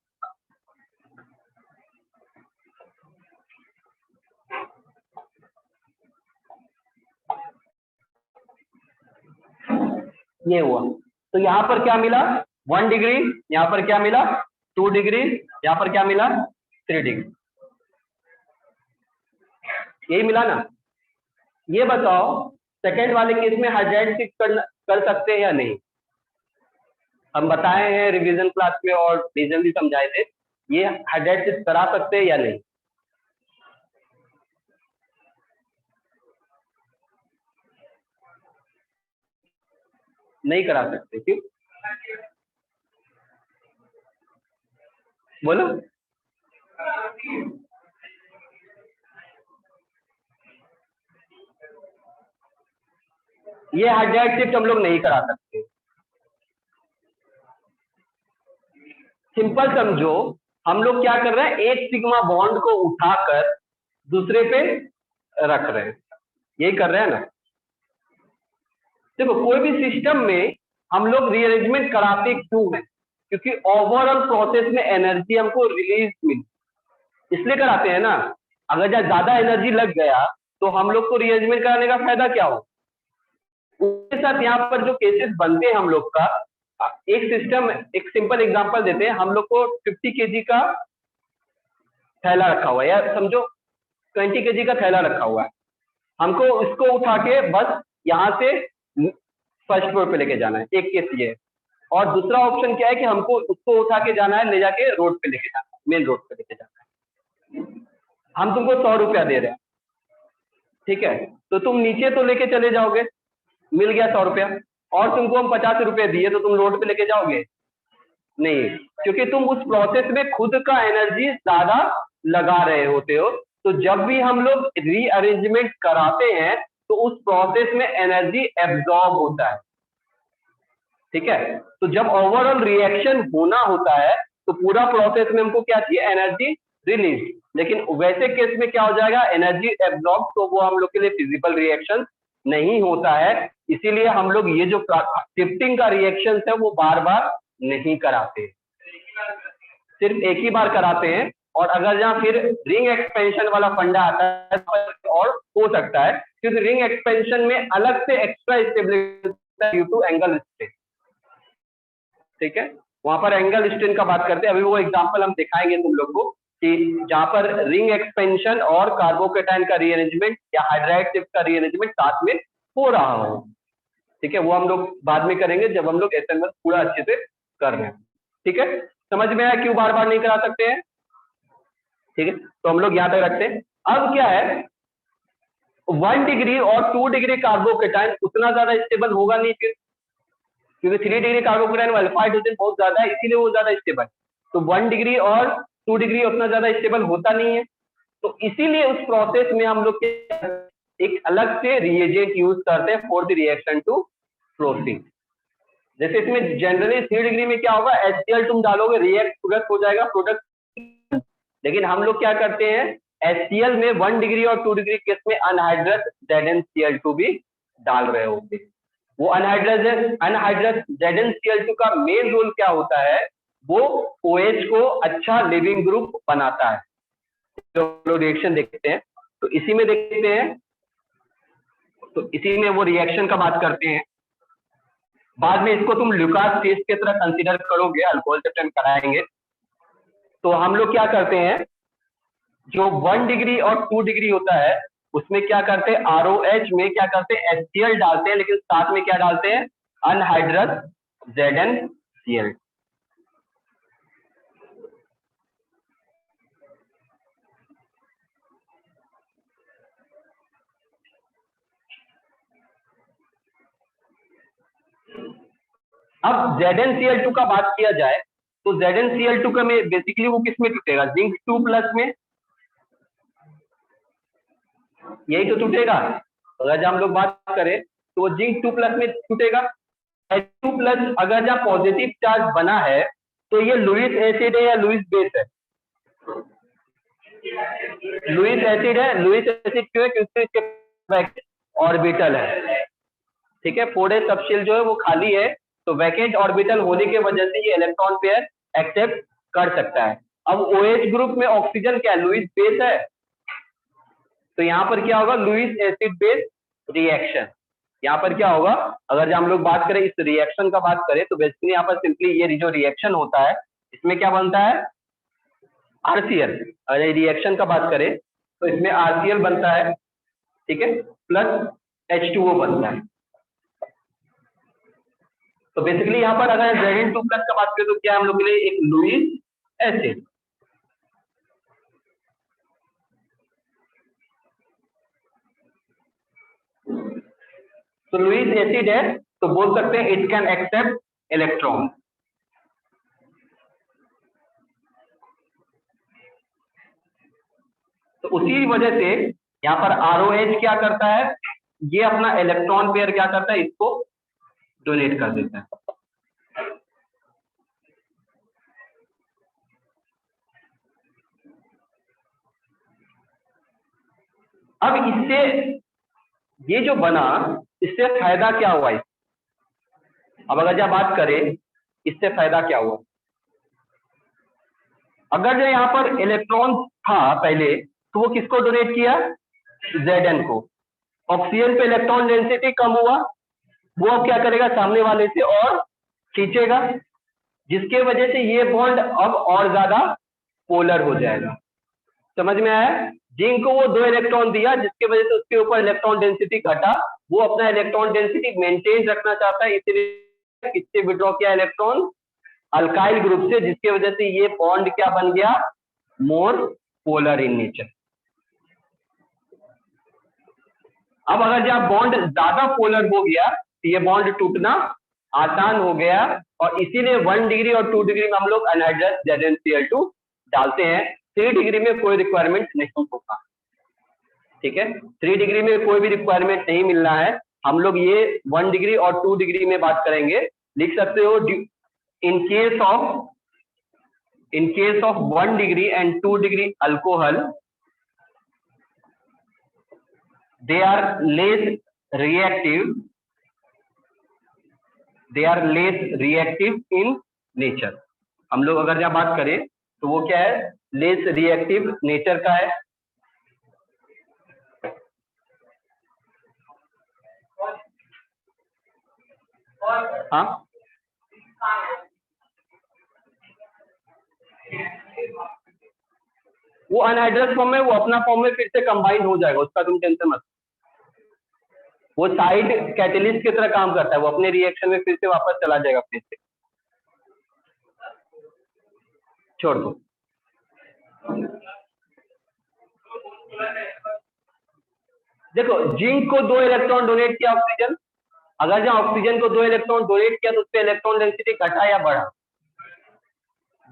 ये हुआ। तो यहाँ पर क्या मिला, 1 डिग्री, यहाँ पर क्या मिला, 2 डिग्री, यहाँ पर क्या मिला, 3 डिग्री। यही मिला ना। ये बताओ सेकंड वाले केस में हाइड्राइड शिफ्ट कर सकते हैं या नहीं। हम बताए हैं रिवीजन क्लास में और रीजन भी समझाए थे, ये हाइड्राइड शिफ्ट करा सकते हैं या नहीं। नहीं करा सकते, क्यों? बोलो। ये हाइड्राइड शिफ्ट हम लोग नहीं करा सकते। सिंपल समझो, हम लोग क्या कर रहे हैं, एक सिग्मा बॉन्ड को उठाकर दूसरे पे रख रहे हैं, यही कर रहे हैं ना। देखो कोई भी सिस्टम में हम लोग रीअरेंजमेंट कराते क्यों हैं, क्योंकि ओवरऑल प्रोसेस में एनर्जी हमको रिलीज मिली, इसलिए कराते हैं ना। अगर ज्यादा एनर्जी लग गया तो हम लोग को रीअरेंजमेंट कराने का फायदा क्या हो। उसके साथ यहाँ पर जो केसेस बनते हैं हम लोग का, एक सिस्टम, एक सिंपल एग्जांपल देते हैं। हम लोग को 50 केजी का थैला रखा हुआ है, या समझो 20 केजी का थैला रखा हुआ है। हमको इसको उठा के बस यहाँ से फर्स्ट फ्लोर पे लेके जाना है, एक केस ये। और दूसरा ऑप्शन क्या है कि हमको उसको उठा के जाना है, ले जाके रोड पे लेके जाना है, मेन रोड पे लेके जाना है। हम तुमको 100 रुपया दे रहे हैं, ठीक है, तो तुम नीचे तो लेके चले जाओगे, मिल गया 100 रुपया। और तुमको हम 50 रुपये दिए तो तुम रोड पे लेके जाओगे नहीं, क्योंकि तुम उस प्रोसेस में खुद का एनर्जी ज्यादा लगा रहे होते हो। तो जब भी हम लोग रीअरेंजमेंट कराते हैं तो उस प्रोसेस में एनर्जी एब्जॉर्ब होता है, ठीक है। तो जब ओवरऑल रिएक्शन होना होता है तो पूरा प्रोसेस में हमको क्या चाहिए, एनर्जी रिलीज। लेकिन वैसे केस में क्या हो जाएगा, एनर्जी एब्जॉर्ब, तो वो हम लोग के लिए फिजिकल रिएक्शन नहीं होता है। इसीलिए हम लोग ये जो शिफ्टिंग का रिएक्शन है वो बार बार नहीं कराते, सिर्फ एक ही बार कराते हैं। और अगर जहाँ फिर रिंग एक्सपेंशन वाला फंडा आता है और हो सकता है, क्योंकि रिंग एक्सपेंशन में अलग से extra stability due to angle strain, ठीक है, वहां पर एंगल स्ट्रेन का बात करते हैं। अभी वो एग्जांपल हम दिखाएंगे तुम लोग को कि जहां पर रिंग एक्सपेंशन और कार्बोकेटाइन का रीअरेंजमेंट या हाइड्राइड शिफ्ट का रीअरेंजमेंट साथ में हो रहा हो, ठीक है। वो हम लोग बाद में करेंगे जब हम लोग एसएमएस पूरा अच्छे से कर रहे हैं, ठीक है। समझ में आया क्यों बार बार नहीं करा सकते हैं, ठीक है। तो हम लोग यहाँ तक रखते हैं। अब क्या है, 1 डिग्री और 2 डिग्री कार्बोकेटाइन उतना ज्यादा स्टेबल होगा नहीं फिर, क्योंकि 3 डिग्री कार्बोकेटाइन अल्फा हाइड्रोजन बहुत ज्यादा है, इसीलिए वो ज्यादा स्टेबल। तो 1 डिग्री और 2 डिग्री उतना ज्यादा स्टेबल होता नहीं है। तो इसीलिए उस प्रोसेस में हम लोग एक अलग से रिएजेंट यूज करते हैं for the reaction to proceed. जैसे इसमें जनरली 3 डिग्री में क्या होगा, HCl तुम डालोगे, रिएक्ट प्रोडक्ट हो जाएगा, प्रोडक्ट। लेकिन हम लोग क्या करते हैं, HCl में 1 डिग्री और 2 डिग्री केस में अनहाइड्रस ZnCl2 भी डाल रहे होंगे। वो अनहाइड्रस ZnCl2 का मेन रोल क्या होता है, वो OH को अच्छा लिविंग ग्रुप बनाता है। जो लोग रिएक्शन देखते हैं तो इसी में देखते हैं, तो इसी में वो रिएक्शन का बात करते हैं। बाद में इसको तुम ल्यूकास टेस्ट की तरह कंसीडर करोगे, अल्कोहल चैप्टर कराएंगे। तो हम लोग क्या करते हैं, जो 1 डिग्री और 2 डिग्री होता है उसमें क्या करते हैं, ROH में क्या करते हैं, HCl डालते हैं, लेकिन साथ में क्या डालते हैं, अनहाइड्रस ZnCl। अब ZnCl2 का बात किया जाए तो ZnCl2 का में बेसिकली वो किस में टूटेगा, जिंक 2+ में, यही तो टूटेगा। अगर हम लोग बात करें तो वो जिंक 2+ में टूटेगा। H2+ अगर जहाँ पॉजिटिव चार्ज बना है तो ये लुईस एसिड है या लुईस बेस है, लुईस एसिड है। लुईस एसिड क्यों है, क्योंकि इसके ऑर्बिटल है, ठीक है, 4s सबशेल जो है वो खाली है, तो वैकेंट ऑर्बिटल होने की वजह से ये इलेक्ट्रॉन पेयर एक्सेप्ट कर सकता है। अब OH ग्रुप में ऑक्सीजन क्या है, लुईस बेस है, तो यहाँ पर क्या होगा, लुईस एसिड बेस रिएक्शन। यहाँ पर क्या होगा, अगर हम लोग बात करें इस रिएक्शन का बात करें तो बेसिकली यहाँ पर सिंपली ये जो रिएक्शन होता है इसमें क्या बनता है, RCl। अगर रिएक्शन का बात करें तो इसमें RCl बनता है, ठीक है, प्लस H2O बनता है। तो बेसिकली यहाँ पर अगर Zn2 प्लस का बात करें तो क्या हम लोग के लिए एक लुईस एसिड, तो लुईस एसिड है तो बोल सकते हैं इट कैन एक्सेप्ट इलेक्ट्रॉन। तो उसी वजह से यहाँ पर ROH क्या करता है, ये अपना इलेक्ट्रॉन पेयर क्या करता है, इसको डोनेट कर देता है। अब इससे ये जो बना, इससे फायदा क्या हुआ अब अगर जब बात करें इससे फायदा क्या हुआ, अगर जो यहाँ पर इलेक्ट्रॉन था पहले तो वो किसको डोनेट किया, Zn को। ऑक्सीजन पे इलेक्ट्रॉन डेंसिटी कम हुआ, वो अब क्या करेगा, सामने वाले से और खींचेगा, जिसके वजह से ये बॉन्ड अब और ज्यादा पोलर हो जाएगा। समझ में आया? जिंक को वो 2 इलेक्ट्रॉन दिया जिसके वजह से उसके ऊपर इलेक्ट्रॉन डेंसिटी घटा, वो अपना इलेक्ट्रॉन डेंसिटी मेंटेन रखना चाहता है, इसलिए किससे विड्रॉ किया इलेक्ट्रॉन, अल्काइल ग्रुप से, जिसके वजह से ये बॉन्ड क्या बन गया, मोर पोलर इन नेचर। अब अगर जब बॉन्ड ज्यादा पोलर हो गया तो ये बॉन्ड टूटना आसान हो गया, और इसीलिए 1 डिग्री और 2 डिग्री में हम लोग अनहाइड्रस ZnCl2 डालते हैं। 3 डिग्री में कोई रिक्वायरमेंट नहीं होगा, ठीक है, 3 डिग्री में कोई भी रिक्वायरमेंट नहीं मिल रहा है। हम लोग ये 1 डिग्री और 2 डिग्री में बात करेंगे। लिख सकते हो in case of 1 degree and 2 degree alcohol, they are less reactive in nature। हम लोग अगर जहाँ बात करें तो वो क्या है, लेस रिएक्टिव नेचर का है। हाँ, वो अनहाइड्रस फॉर्म में, वो अपना फॉर्म में फिर से कंबाइन हो जाएगा, उसका तुम टेंशन मत। वो साइड कैटलिस्ट की तरह काम करता है, वो अपने रिएक्शन में फिर से वापस चला जाएगा, फिर से छोड़ दो। देखो, जिंक को 2 इलेक्ट्रॉन डोनेट किया ऑक्सीजन, अगर जहाँ ऑक्सीजन को 2 इलेक्ट्रॉन डोनेट किया तो उस पर इलेक्ट्रॉन डेंसिटी घटा या बढ़ा,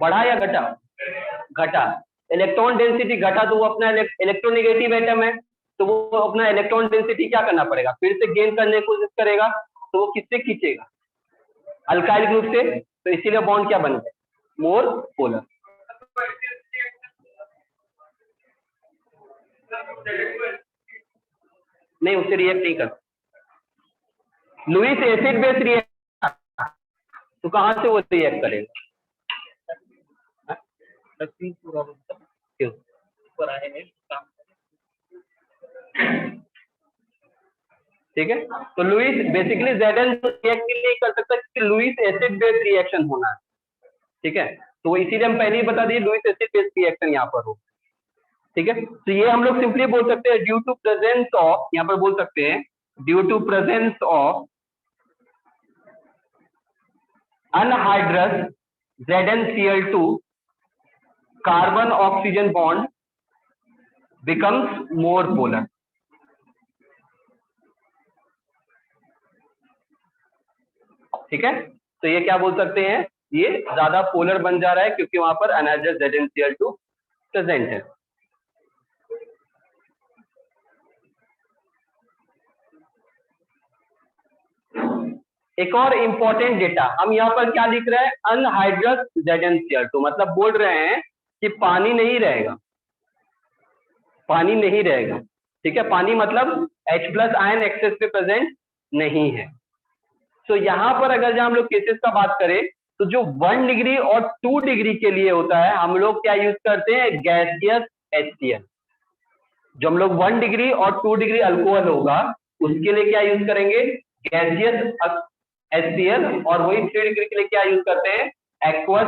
बढ़ा या घटा, घटा। इलेक्ट्रॉन डेंसिटी घटा तो वो अपना इलेक्ट्रोनेगेटिव एटम है, तो वो अपना इलेक्ट्रॉन डेंसिटी क्या करना पड़ेगा, फिर से गेन करने की कोशिश करेगा, तो वो किससे खींचेगा, अल्काइल ग्रुप से। तो इसीलिए बॉन्ड क्या बन गया, मोर पोलर। नहीं, उससे रिएक्ट नहीं करता। लुईस एसिड बेस रिएक्ट, तो कहां से वो रिएक्ट करेगा, क्यों ठीक है। तो लुईस बेसिकली Zn रिएक्ट नहीं कर सकता क्योंकि लुईस एसिड बेस रिएक्शन होना है, ठीक है। तो इसीलिए हम पहले ही बता दिए लुईस एसिड बेस रिएक्शन यहाँ पर हो, ठीक है। तो ये हम लोग सिंपली बोल सकते हैं ड्यू टू प्रेजेंस ऑफ, यहाँ पर बोल सकते हैं due to presence of anhydrous ZnCl2 carbon oxygen bond becomes more polar. ठीक है, तो ये क्या बोल सकते हैं, ये ज्यादा पोलर बन जा रहा है क्योंकि वहां पर अनहाइड्रस ZnCl2 प्रेजेंट है। एक और इंपॉर्टेंट डेटा, हम यहाँ पर क्या लिख रहे हैं, अनहाइड्रस ZnCl2, मतलब बोल रहे हैं कि पानी नहीं रहेगा, पानी नहीं रहेगा, ठीक है। पानी मतलब H+ आयन एक्सेस पे प्रेजेंट नहीं है। तो यहाँ पर अगर जब हम लोग केसेस का बात करें तो जो 1 डिग्री और 2 डिग्री के लिए होता है, हम लोग क्या यूज करते हैं, गैसियस HCl। जो हम लोग 1 डिग्री और 2 डिग्री अल्कोहल होगा उसके लिए क्या यूज करेंगे, गैसियस HCl, और वही 3 डिग्री के लिए क्या यूज करते हैं, एक्वस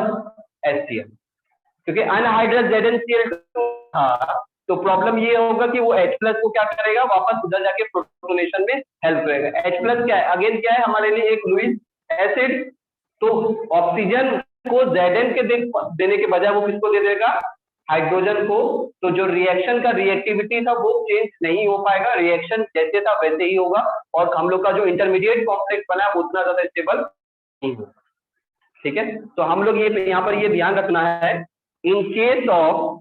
HCl। क्योंकि अनहाइड्रस ZnCl था तो प्रॉब्लम ये होगा कि वो H प्लस को क्या करेगा, वापस उधर जाके प्रोटोनेशन में हेल्प करेगा। H प्लस क्या है, अगेन क्या है हमारे लिए, एक लुईस एसिड। तो ऑक्सीजन को Zn के देने के बजाय वो किसको दे देगा, हाइड्रोजन को। तो जो रिएक्शन का रिएक्टिविटी था वो चेंज नहीं हो पाएगा, रिएक्शन जैसे था वैसे ही होगा, और हम लोग का जो इंटरमीडिएट कॉम्प्लेक्स बना है उतना ज्यादा स्टेबल नहीं होगा। ठीक है, तो हम लोग ये यहाँ पर ये ध्यान रखना है, in case of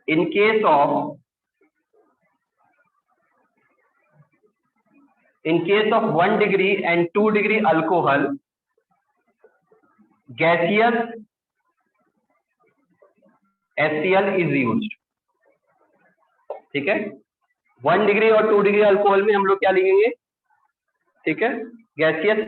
in case of 1 degree and 2 degree alcohol, gaseous HCl is used। ठीक है, 1 डिग्री और 2 डिग्री अल्कोहल में हम लोग क्या लिखेंगे, ठीक है, गैसियस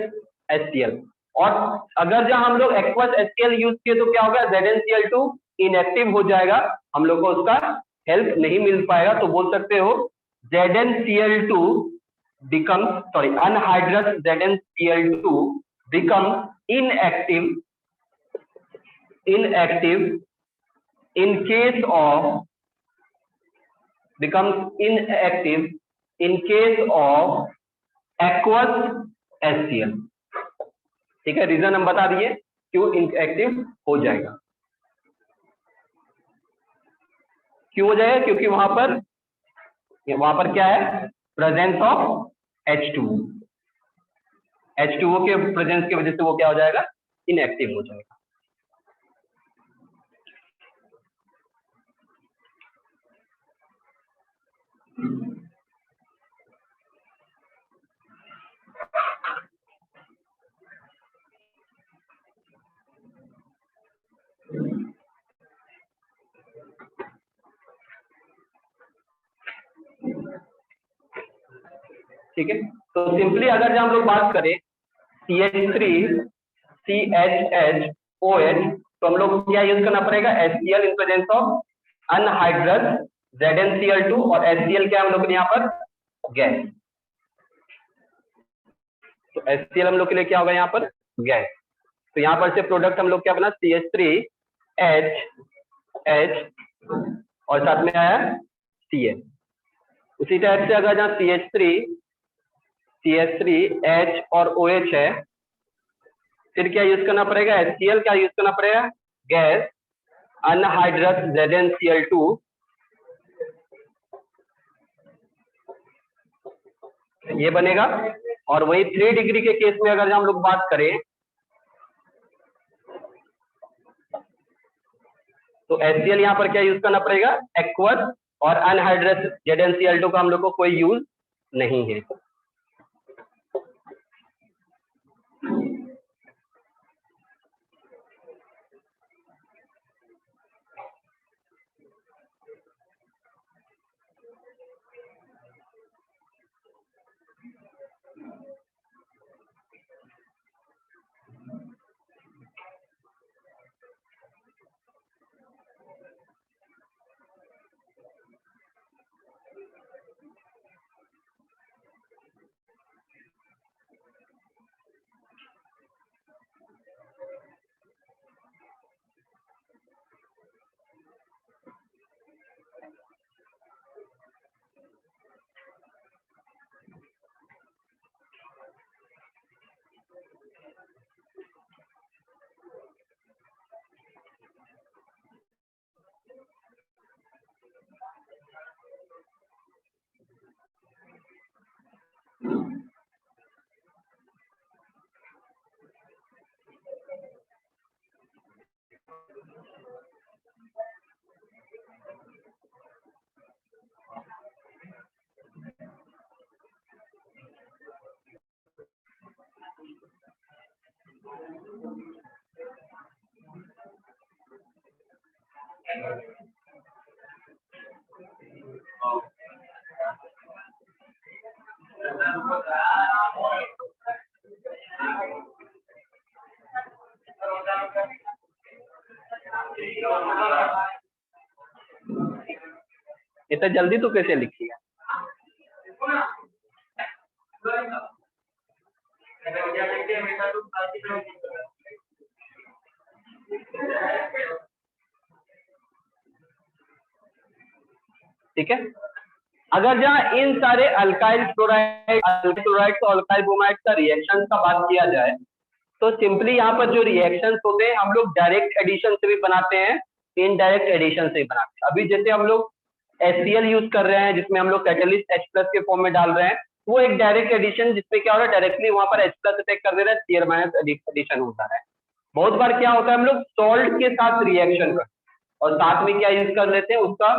HCl। और अगर जहां हम लोग एक्वस HCl यूज किए तो क्या होगा, ZnCl2 इनएक्टिव हो जाएगा, हम लोग को उसका हेल्प नहीं मिल पाएगा। तो बोल सकते हो ZnCl2 becomes, sorry, anhydrous ZnCl2 becomes inactive in case of aqueous HCl। ठीक है, रीजन हम बता दिए क्यों इनएक्टिव हो जाएगा। क्यों हो जाएगा, क्योंकि वहां पर क्या है, प्रेजेंस ऑफ H2O के प्रेजेंस की वजह से वो क्या हो जाएगा, इनएक्टिव हो जाएगा। ठीक है, तो सिंपली अगर हम लोग बात करें CH3CHHOH, तो हम लोग क्या यूज करना पड़ेगा, HCl in presence of anhydrous ZnCl2, और HCl क्या हम लोग के यहाँ पर गैस। तो HCl हम लोग के लिए क्या होगा यहाँ पर, गैस। तो यहाँ पर से प्रोडक्ट हम लोग क्या बना, CH3H और साथ में आया Cl। उसी टाइप से अगर जहाँ CH3H और OH है, फिर क्या यूज करना पड़ेगा, HCl क्या यूज करना पड़ेगा, गैस अनहाइड्रस ZnCl2, ये बनेगा। और वही 3 डिग्री के केस में अगर हम लोग बात करें तो HCl यहाँ पर क्या यूज करना पड़ेगा, एक्वस, और अनहाइड्रस ZnCl2 का हम लोग को कोई यूज नहीं है। इतना जल्दी तो कैसे लिखिएगा, ठीक है। अगर जहाँ इन सारे अल्काइल क्लोराइड और अल्काइल ब्रोमाइड का रिएक्शन का बात किया जाए तो सिंपली यहाँ पर जो रिएक्शंस होते हैं हम लोग डायरेक्ट एडिशन से भी बनाते हैं, इनडायरेक्ट एडिशन से भी बनाते हैं। अभी जैसे हम लोग HCl यूज कर रहे हैं जिसमें हम लोग कैटलिस्ट H+ के फॉर्म में डाल रहे हैं, वो एक डायरेक्ट एडिशन जिसमें क्या हो रहा है, डायरेक्टली वहां पर H+ अटैक कर दे रहा है, Cl- एडिशन होता है। बहुत बार क्या होता है हम लोग सॉल्ट के साथ रिएक्शन करते हैं और साथ में क्या यूज कर लेते हैं, उसका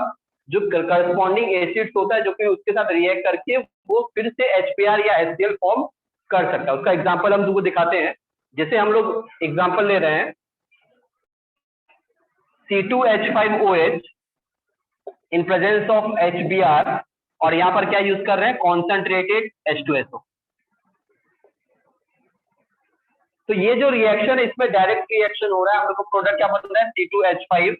जो करस्पॉन्डिंग एसिड्स होता है जो कि उसके साथ रिएक्ट करके वो फिर से HBr या HCl फॉर्म कर सकता है। उसका एग्जांपल हम तुमको दिखाते हैं। जैसे हम लोग एग्जांपल ले रहे हैं C2H5OH in presence of HBr और यहाँ पर क्या यूज कर रहे हैं, कॉन्सेंट्रेटेड H2SO। तो ये जो रिएक्शन है इसमें डायरेक्ट रिएक्शन हो रहा है, हम लोग को प्रोडक्ट क्या बन रहा है, C2H5Br।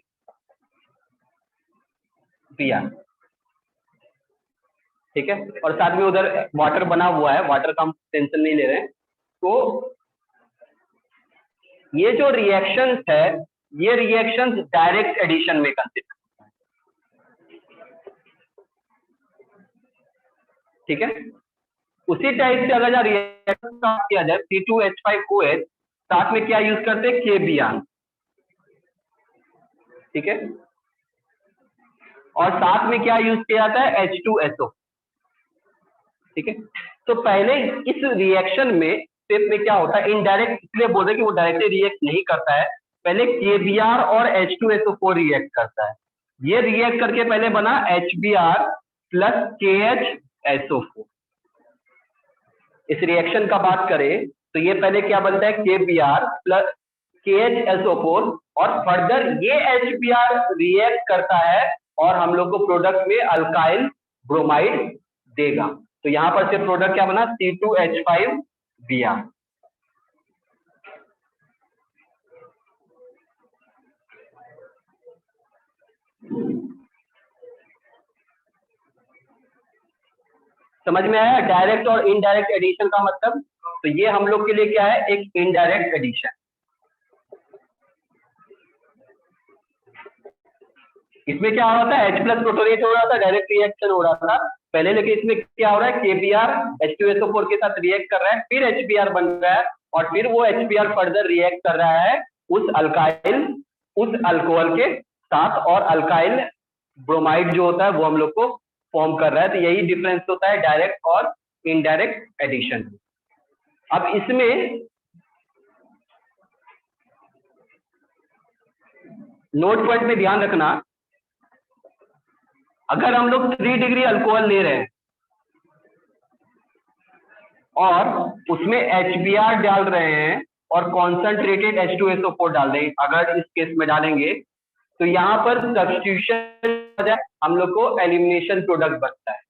ठीक है, और साथ में उधर वाटर बना हुआ है, वाटर का हम टेंशन नहीं ले रहे हैं। तो ये जो रिएक्शंस है ये रिएक्शंस डायरेक्ट एडिशन में कंसिडर, ठीक है। उसी टाइप से अगर रिएक्शन किया जाए C2H5OH साथ में क्या यूज करते हैं, KBr, ठीक है, और साथ में क्या यूज किया जाता है, H2SO, ठीक है। तो पहले इस रिएक्शन में स्टेप में क्या होता है, इनडायरेक्ट इसलिए बोल रहे कि वो डायरेक्टली रिएक्ट नहीं करता है, पहले KBr और H2SO4 रिएक्ट करता है। ये रिएक्ट करके पहले बना HBr प्लस KHSO4। इस रिएक्शन का बात करें तो ये पहले क्या बनता है, KBr प्लस KHSO4 और फर्दर ये HBr रिएक्ट करता है और हम लोग को प्रोडक्ट में अल्काइल ब्रोमाइड देगा। तो यहां पर से प्रोडक्ट क्या बना, C2H5Br। समझ में आया डायरेक्ट और इनडायरेक्ट एडिशन का मतलब? तो ये हम लोग के लिए क्या है, एक इनडायरेक्ट एडिशन। इसमें क्या हो रहा था, H+ प्रोटोनेट हो रहा था, डायरेक्ट रिएक्शन हो रहा था पहले, लेकिन इसमें क्या हो रहा है, KBr H2SO4 के साथ रिएक्ट कर रहा है, फिर HBr बन रहा है और फिर वो HBr फर्दर रिएक्ट कर रहा है उस अल्कोहल के साथ और अल्काइल ब्रोमाइड जो होता है वो हम लोग को फॉर्म कर रहा है। तो यही डिफरेंस होता है डायरेक्ट और इनडायरेक्ट एडिशन। अब इसमें नोट पॉइंट में ध्यान रखना, अगर हम लोग 3 डिग्री अल्कोहल ले रहे हैं और उसमें HBr डाल रहे हैं और कॉन्सेंट्रेटेड H2SO4 डाल रहे हैं, अगर इस केस में डालेंगे तो यहाँ पर सब्स्टिट्यूशन हम लोग को एलिमिनेशन प्रोडक्ट बनता है।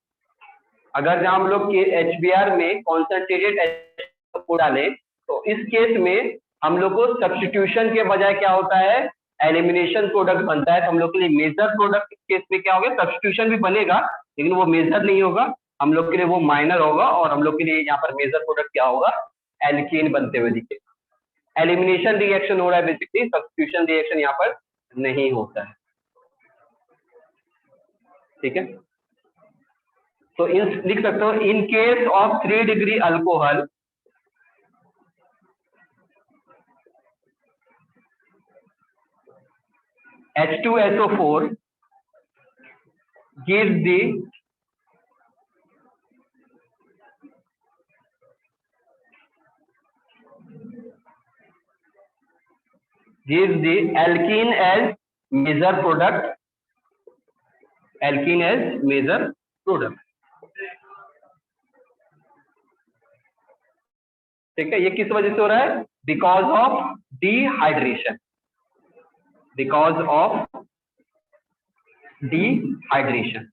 अगर जहाँ हम लोग HBr में कॉन्सेंट्रेटेड H2SO4 डालें तो इस केस में हम लोग को सब्स्टिट्यूशन के बजाय क्या होता है, एलिमिनेशन प्रोडक्ट बनता है। तो हम लोग के लिए मेजर प्रोडक्ट इस केस में क्या होगा, सब्स्टिट्यूशन भी बनेगा लेकिन वो मेजर नहीं होगा, हम लोग के लिए वो माइनर होगा और हम लोग के लिए यहाँ पर मेजर प्रोडक्ट क्या होगा, एल्कीन बनते हुए दिखेगा। एलिमिनेशन रिएक्शन हो रहा है बेसिकली, सब्स्टिट्यूशन रिएक्शन यहाँ पर नहीं होता है, ठीक है। तो इन लिख सकते हो, in case of 3 degree alcohol H2SO4 gives the alkene as major product, alkene as major product, ठीक है। ये किस वजह से हो रहा है, because of dehydration, because of dehydration.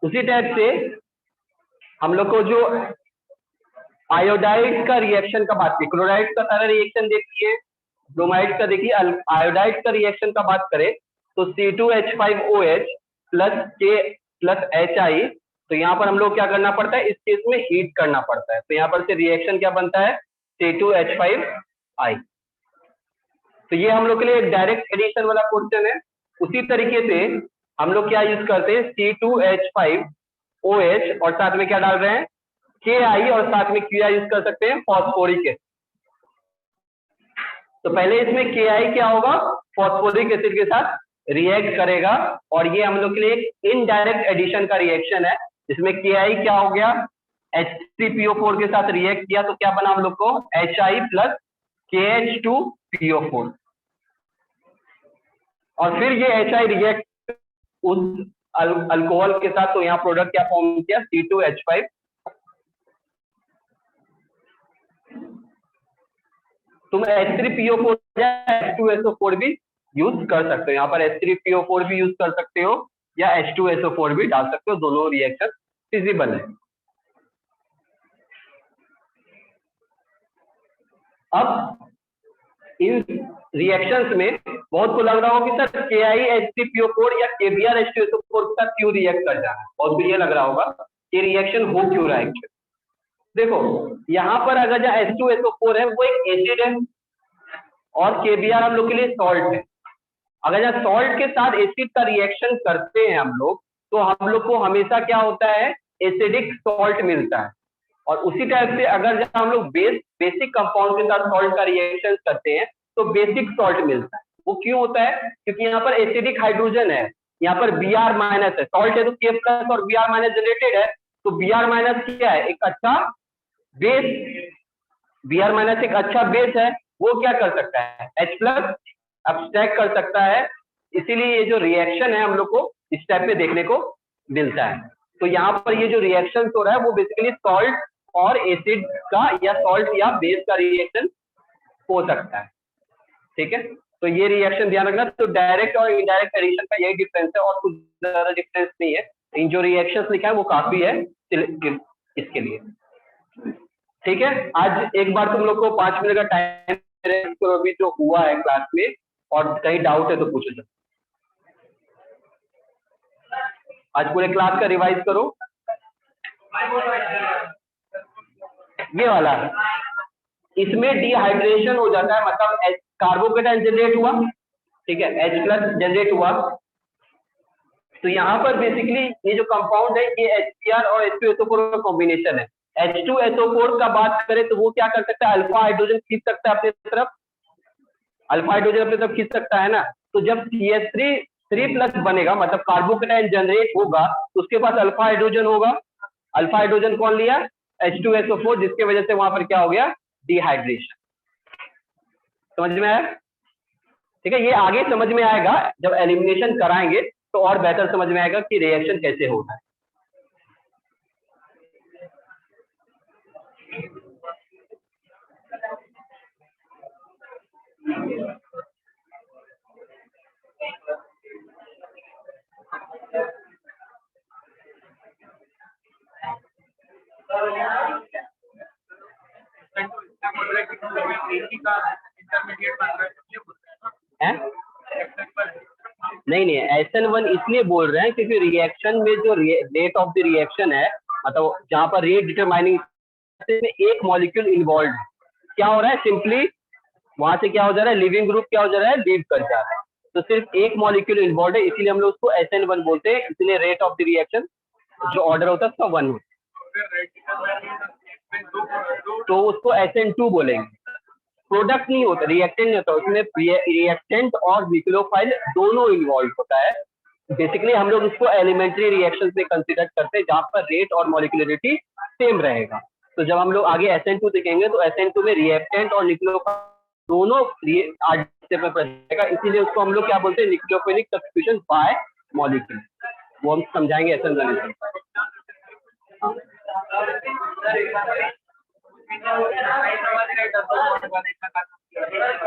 उसी टाइप से हम लोग को जो आयोडाइड का रिएक्शन का बात की, क्लोराइड का सारा रिएक्शन देखिए, ब्रोमाइड का देखिए, आयोडाइड का रिएक्शन का बात करें तो C2H5OH plus K plus HI तो यहाँ पर हम लोग क्या करना पड़ता है, इस केस में हीट करना पड़ता है। तो यहाँ पर से रिएक्शन क्या बनता है, C2H5I। तो ये हम लोग के लिए डायरेक्ट एडिशन वाला क्वेश्चन है। उसी तरीके से हम लोग क्या यूज करते हैं, C2H5OH और साथ में क्या डाल रहे हैं, KI, और साथ में क्या यूज कर सकते हैं, फॉस्फोरिक एसिड। तो पहले इसमें KI क्या होगा, फॉस्फोरिक एसिड के साथ रिएक्ट करेगा, और ये हम लोग के लिए एक इनडायरेक्ट एडिशन का रिएक्शन है, जिसमें KI क्या हो गया, H3PO4 के साथ रिएक्ट किया तो क्या बना हम लोग को, HI प्लस KH2PO4, और फिर ये HI रिएक्ट उस अल्कोहल के साथ, तो यहाँ प्रोडक्ट क्या फॉर्म किया, C2H5। तुम H3PO4 या H2SO4 भी यूज कर सकते हो, यहाँ पर H3PO4 भी यूज कर सकते हो या H2SO4 भी डाल सकते हो, दोनों रिएक्शन फिजिबल है। अब इन रिएक्शंस में बहुत को लग रहा हो कि सर KI H3PO4 या KBr H2SO4 के साथ क्यों रिएक्ट कर जाना है, बहुत को ये लग रहा होगा कि रिएक्शन हो क्यों रहा है। देखो यहाँ पर अगर जहाँ H2SO4 है वो एक एसिड है और KBr हम लोग के लिए सॉल्ट है। अगर जहाँ सॉल्ट के साथ एसिड का रिएक्शन करते हैं हम लोग, तो हम लोग को हमेशा क्या होता है, एसिडिक सॉल्ट मिलता है। और उसी टाइप से अगर जहाँ हम लोग बेसिक कंपाउंड के साथ सॉल्ट का रिएक्शन करते हैं तो बेसिक सॉल्ट मिलता है। वो क्यों होता है, क्योंकि यहाँ पर एसिडिक हाइड्रोजन है, यहाँ पर Br माइनस है, सॉल्ट है तो K प्लस और Br माइनस जनरेटेड है, तो Br माइनस क्या है, एक अच्छा बेस, Br माइनस एक अच्छा बेस है, वो क्या कर सकता है, H प्लस अब्स्ट्रैक्ट कर सकता है। इसीलिए ये जो रिएक्शन है हम लोग को इस टाइप में देखने को मिलता है। तो यहाँ पर ये जो रिएक्शन हो रहा है वो बेसिकली सॉल्ट और एसिड का या सॉल्ट या बेस का रिएक्शन हो सकता है, ठीक है। तो ये रिएक्शन ध्यान रखना। तो डायरेक्ट और इनडायरेक्ट एडिशन का यही डिफरेंस है, और कुछ ज्यादा डिफरेंस नहीं है। इन जो रिएक्शंस लिखा है वो काफी है इसके लिए, ठीक है। आज एक बार तुम लोग को 5 मिनट का टाइम अभी जो हुआ है क्लास में, और कहीं डाउट है तो पूछो। आज पूरे क्लास का रिवाइज करो। ये वाला इसमें डिहाइड्रेशन हो जाता है, मतलब कार्बोकेटाइन जनरेट हुआ, ठीक है, H प्लस जनरेट हुआ। तो यहाँ पर बेसिकली ये जो कंपाउंड है ये HCl और H2SO4 का कॉम्बिनेशन है। H2SO4 का बात करें तो वो क्या कर सकता है, अल्फा हाइड्रोजन खींच सकता है अपनी तरफ, अल्फा हाइड्रोजन अपनी तरफ खींच सकता है ना। तो जब CH3 प्लस बनेगा, मतलब कार्बोकेटाइन जनरेट होगा, तो उसके पास अल्फा हाइड्रोजन होगा। अल्फा हाइड्रोजन कौन लिया, H2SO4, जिसके वजह से वहां पर क्या हो गया, डिहाइड्रेशन। समझ में आया, ठीक है। ये आगे समझ में आएगा जब एलिमिनेशन कराएंगे, तो और बेहतर समझ में आएगा कि रिएक्शन कैसे होता है। नहीं SN1 इसलिए बोल रहे हैं क्योंकि रिएक्शन में जो रेट ऑफ द रिएक्शन है, मतलब जहां पर रेट डिटरमाइनिंग में एक मॉलिक्यूल इन्वॉल्व है, क्या हो रहा है, सिंपली वहां से क्या हो जा रहा है, लिविंग ग्रुप क्या हो जा रहा है, लीव कर जा रहा है। तो सिर्फ एक मॉलिक्यूल इन्वॉल्व है, इसीलिए हम लोग उसको SN1 बोलते हैं। इसलिए रेट ऑफ द रिएक्शन जो ऑर्डर होता है उसका 1 होता है, तो उसको SN2 बोलेंगे। प्रोडक्ट नहीं होता, रिएक्टेंट नहीं होता, उसमें रिएक्टेंट और न्यूक्लियोफाइल दोनों इन्वॉल्व होता है। बेसिकली हम लोग उसको एलिमेंट्री रिएक्शन में कंसिडर करते हैं, जहां पर रेट और मॉलिक्यूलरिटी सेम रहेगा। तो जब हम लोग आगे SN2 देखेंगे तो SN2 में रिएक्टेंट और न्यूक्लियोफाइल दोनों में रहेगा, इसीलिए उसको हम लोग क्या बोलते हैं, न्यूक्लियोफिलिक सब्स्टिट्यूशन बाय मॉलिक्यूल। वो हम समझाएंगे SN1।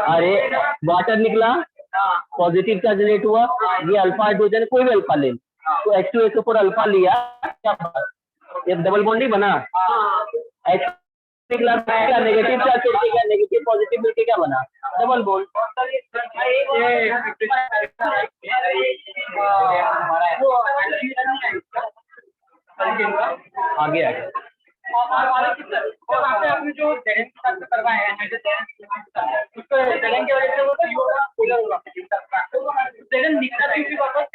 अरे वाटर निकला, पॉजिटिव चार्ज जनरेट हुआ, ये अल्फा हाइड्रोजन, कोई भी अल्फा ले, तो H2SO4 अल्फा लिया, क्या ये डबल बॉन्ड नहीं बना, H निकला, नेगेटिव चार्ज छोड़ के, नेगेटिव पॉजिटिव मिलके क्या बना, डबल बॉन्ड। आगे आगे आपने जो जेडेन के साथ करवाए हैं उसको जेडेन की वजह से वो सीओ का कूलर होगा जेडेन निकला क्योंकि वापस